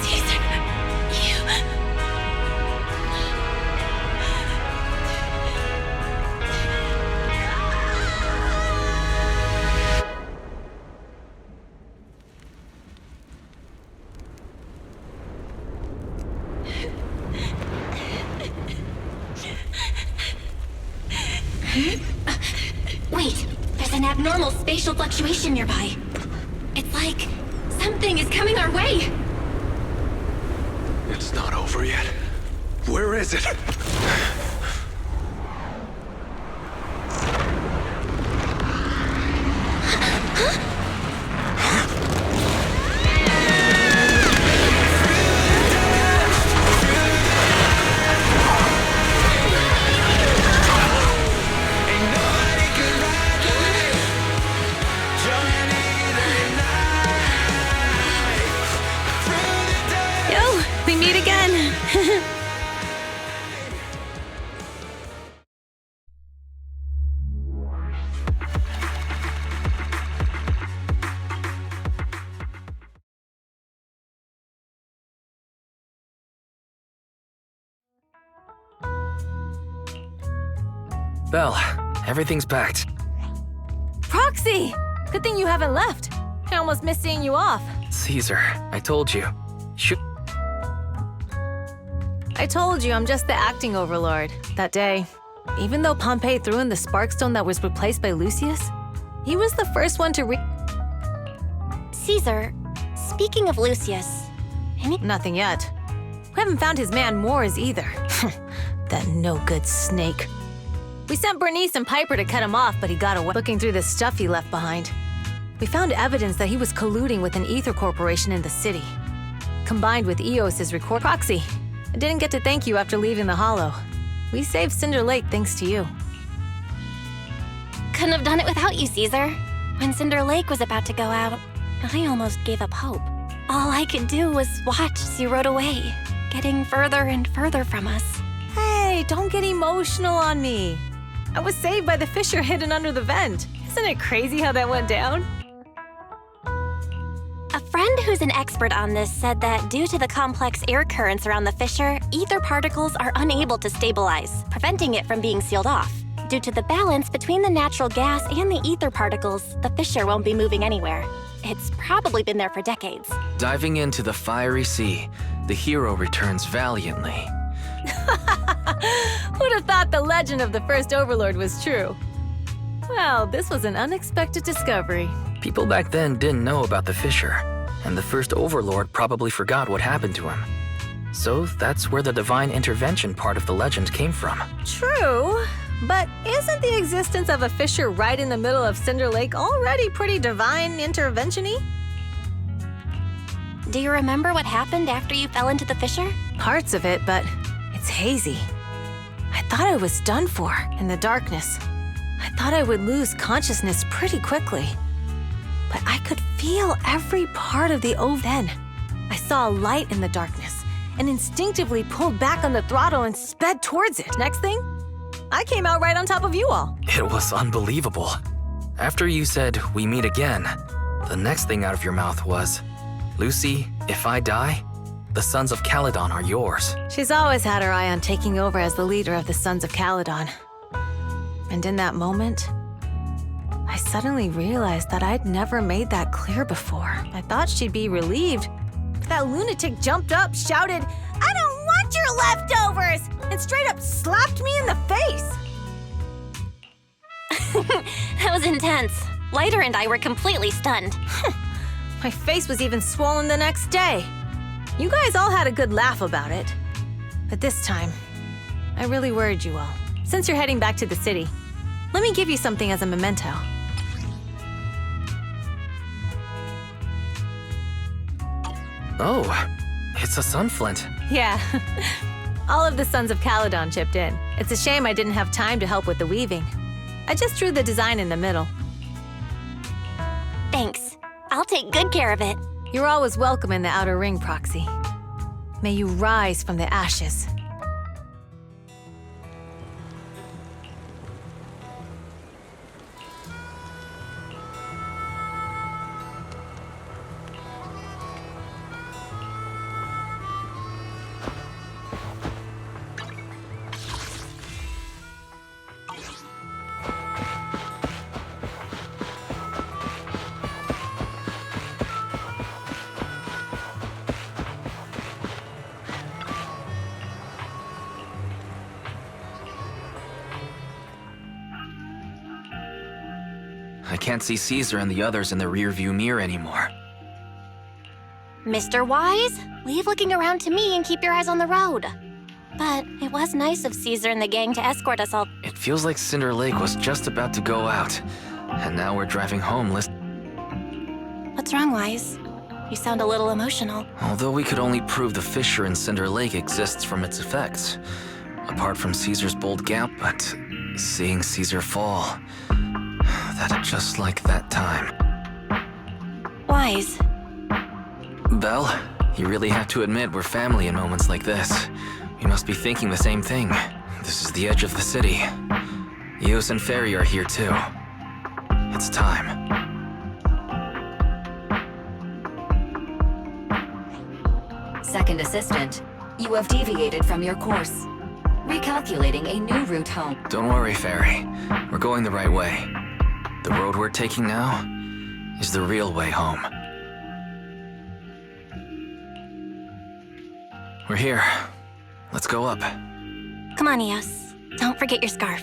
Caesar, you... Wait, there's an abnormal spatial fluctuation nearby. It's like something is coming our way. It's not over yet. Where is it? Yo, we meet again. Belle, everything's packed. Proxy! Good thing you haven't left. I almost missed seeing you off. Caesar, I told you. I told you I'm just the acting overlord. That day, even though Pompey threw in the Sparkstone that was replaced by Lucius, he was the first one to Caesar, speaking of Lucius, Nothing yet. We haven't found his man Moores either. That no-good snake. We sent Bernice and Piper to cut him off, but he got away. Looking through the stuff he left behind, we found evidence that he was colluding with an ether corporation in the city. Combined with EOS's record proxy. I didn't get to thank you after leaving the Hollow. We saved Cinder Lake thanks to you. couldn't have done it without you, Caesar. When Cinder Lake was about to go out, I almost gave up hope. All I could do was watch as you rode away, getting further and further from us. Hey, don't get emotional on me. I was saved by the fissure hidden under the vent. Isn't it crazy how that went down? A friend who's an expert on this said that due to the complex air currents around the fissure, ether particles are unable to stabilize, preventing it from being sealed off. Due to the balance between the natural gas and the ether particles, the fissure won't be moving anywhere. It's probably been there for decades. Diving into the fiery sea, the hero returns valiantly. Who'd have thought the legend of the first Overlord was true? Well, this was an unexpected discovery. People back then didn't know about the fissure, and the first Overlord probably forgot what happened to him. So that's where the divine intervention part of the legend came from. True, but isn't the existence of a fissure right in the middle of Cinder Lake already pretty divine intervention-y? Do you remember what happened after you fell into the fissure? Parts of it, but it's hazy. I thought I was done for in the darkness. I thought I would lose consciousness pretty quickly. But I could feel every part of the then. I saw a light in the darkness and instinctively pulled back on the throttle and sped towards it. Next thing, I came out right on top of you all. It was unbelievable. After you said, "We meet again," the next thing out of your mouth was, "Lucy, if I die, the Sons of Caledon are yours." She's always had her eye on taking over as the leader of the Sons of Caledon. And in that moment, I suddenly realized that I'd never made that clear before. I thought she'd be relieved, but that lunatic jumped up, shouted, "I don't want your leftovers!" and straight up slapped me in the face. That was intense. Lighter and I were completely stunned. My face was even swollen the next day. You guys all had a good laugh about it. But this time, I really worried you all. Since you're heading back to the city, let me give you something as a memento. Oh, it's a sunflint. Yeah. All of the Sons of Caledon chipped in. It's a shame I didn't have time to help with the weaving. I just drew the design in the middle. Thanks. I'll take good care of it. You're always welcome in the Outer Ring, Proxy. May you rise from the ashes. I can't see Caesar and the others in the rearview mirror anymore. Mr. Wise, leave looking around to me and keep your eyes on the road. But it was nice of Caesar and the gang to escort us all. It feels like Cinder Lake was just about to go out, and now we're driving home. What's wrong, Wise? You sound a little emotional. Although we could only prove the fissure in Cinder Lake exists from its effects, apart from Caesar's bold gap, but seeing Caesar fall, that just like that time. Wise. Belle, you really have to admit we're family in moments like this. We must be thinking the same thing. This is the edge of the city. Eos and Ferry are here too. It's time. Second assistant, you have deviated from your course. Recalculating a new route home. Don't worry, Ferry. We're going the right way. The road we're taking now is the real way home. We're here. Let's go up. Come on, Eos. Don't forget your scarf.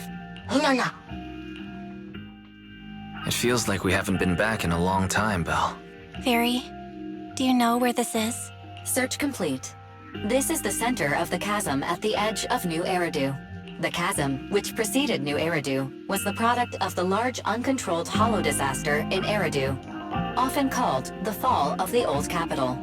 It feels like we haven't been back in a long time, Belle. Fairy, do you know where this is? Search complete. This is the center of the chasm at the edge of New Eridu. The chasm, which preceded New Eridu, was the product of the large uncontrolled hollow disaster in Eridu, often called the fall of the old capital.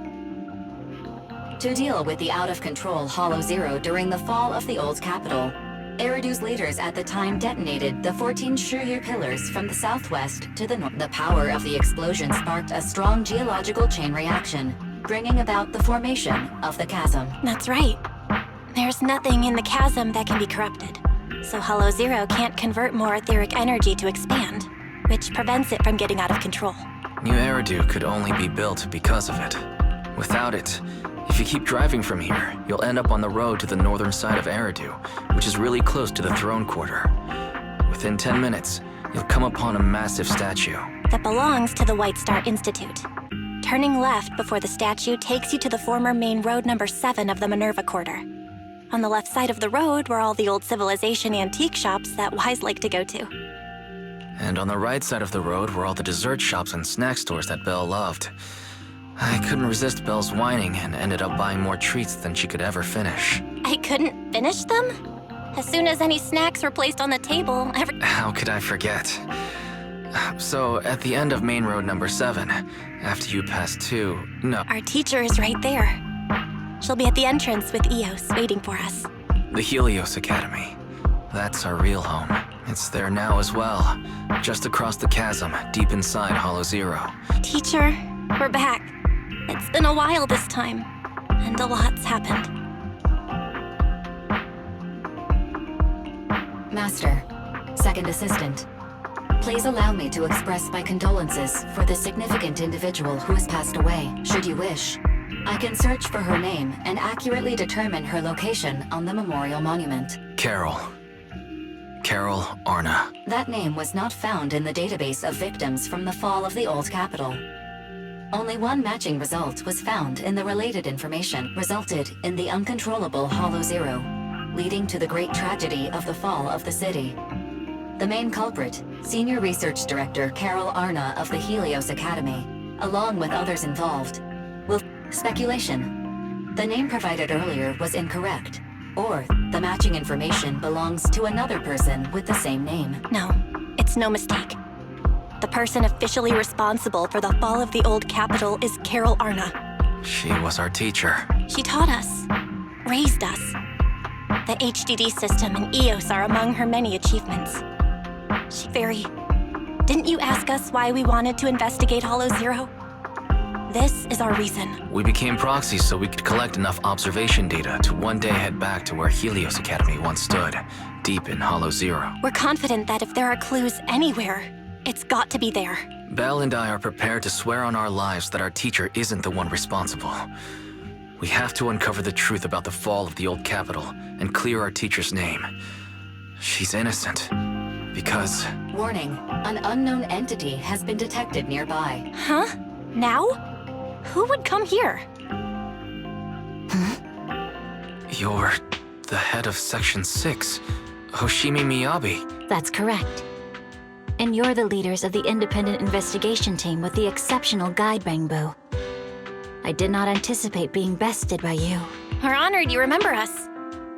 To deal with the out-of-control Hollow Zero during the fall of the old capital, Eridu's leaders at the time detonated the 14 Shuryu pillars from the southwest to the north. The power of the explosion sparked a strong geological chain reaction, bringing about the formation of the chasm. That's right. There's nothing in the chasm that can be corrupted, so Hollow Zero can't convert more etheric energy to expand, which prevents it from getting out of control. New Eridu could only be built because of it. Without it, if you keep driving from here, you'll end up on the road to the northern side of Eridu, which is really close to the throne quarter. Within 10 minutes, you'll come upon a massive statue. That belongs to the White Star Institute. Turning left before the statue takes you to the former main road number 7 of the Minerva Quarter. On the left side of the road were all the old civilization antique shops that Wise like to go to. And on the right side of the road were all the dessert shops and snack stores that Belle loved. I couldn't resist Belle's whining and ended up buying more treats than she could ever finish. I couldn't finish them? As soon as any snacks were placed on the table, How could I forget? So, at the end of main road number 7, after you pass 2, no. Our teacher is right there. She'll be at the entrance with Eos waiting for us. The Helios Academy. That's our real home. It's there now as well, just across the chasm, deep inside Hollow Zero. Teacher, we're back. It's been a while this time, and a lot's happened. Master, second assistant, please allow me to express my condolences for the significant individual who has passed away. Should you wish, I can search for her name and accurately determine her location on the memorial monument. Carol Arna. That name was not found in the database of victims from the fall of the old capital. Only one matching result was found in the related information, resulted in the uncontrollable Hollow Zero, leading to the great tragedy of the fall of the city. The main culprit, Senior Research Director Carol Arna of the Helios Academy, along with others involved, will... Speculation. The name provided earlier was incorrect, or the matching information belongs to another person with the same name. No, it's no mistake. The person officially responsible for the fall of the old capital is Carol Arna. She was our teacher. She taught us, raised us. The HDD system and EOS are among her many achievements. Didn't you ask us why we wanted to investigate Hollow Zero? This is our reason. We became proxies so we could collect enough observation data to one day head back to where Helios Academy once stood, deep in Hollow Zero. We're confident that if there are clues anywhere, it's got to be there. Belle and I are prepared to swear on our lives that our teacher isn't the one responsible. We have to uncover the truth about the fall of the old capital and clear our teacher's name. She's innocent. Because... Warning, an unknown entity has been detected nearby. Huh? Now? Who would come here? You're the head of Section 6, Hoshimi Miyabi. That's correct. And you're the leaders of the independent investigation team with the exceptional guide Bangbo. I did not anticipate being bested by you. We're honored you remember us.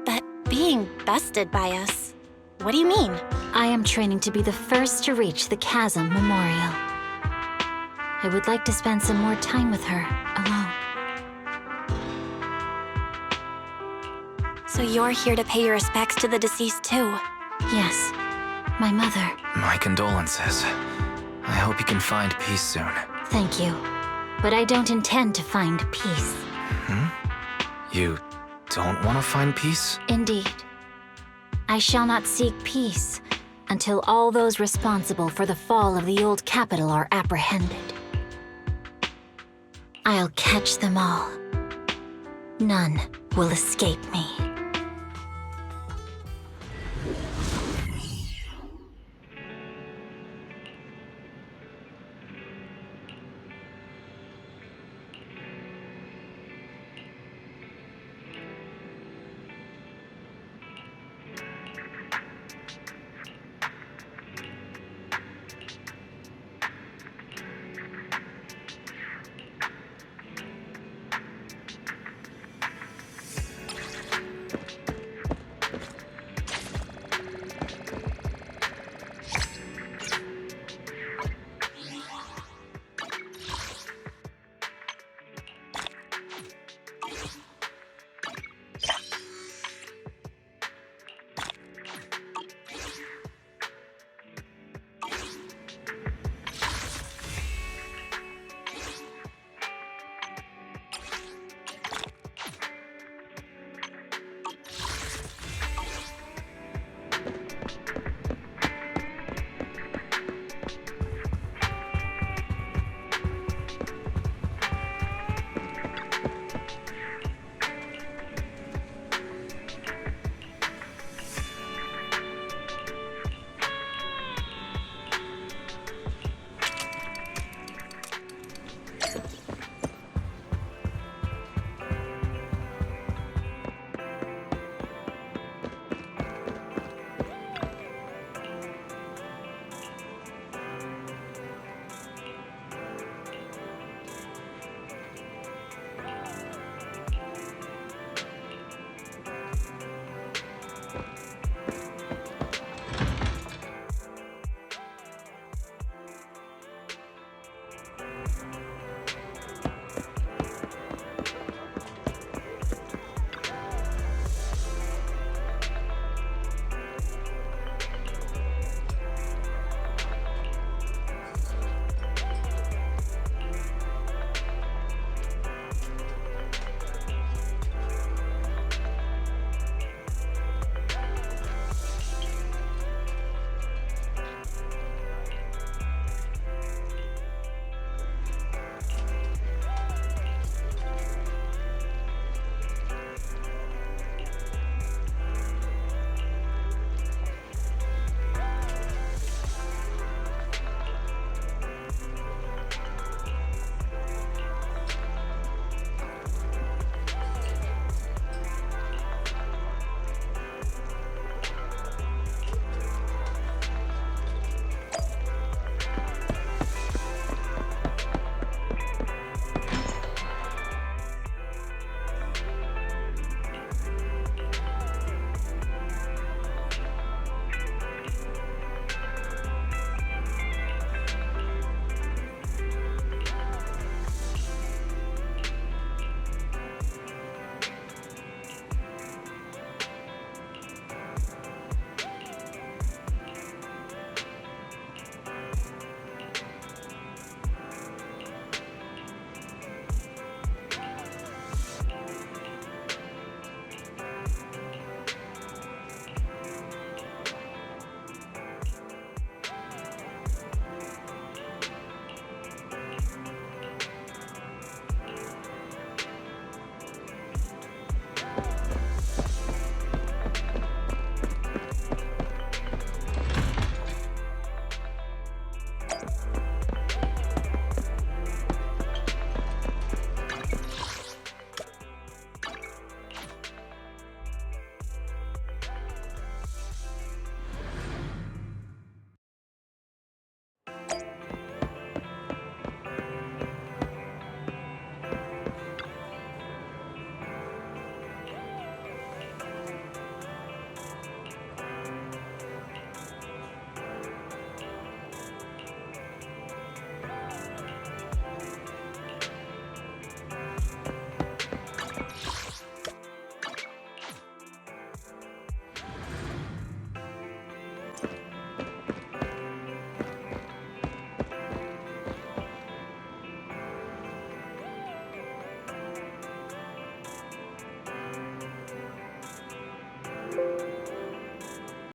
But being bested by us, what do you mean? I am training to be the first to reach the Chasm Memorial. I would like to spend some more time with her, alone. So you're here to pay your respects to the deceased too? Yes, my mother. My condolences. I hope you can find peace soon. Thank you. But I don't intend to find peace. You don't want to find peace? Indeed. I shall not seek peace until all those responsible for the fall of the old capital are apprehended. I'll catch them all. None will escape me.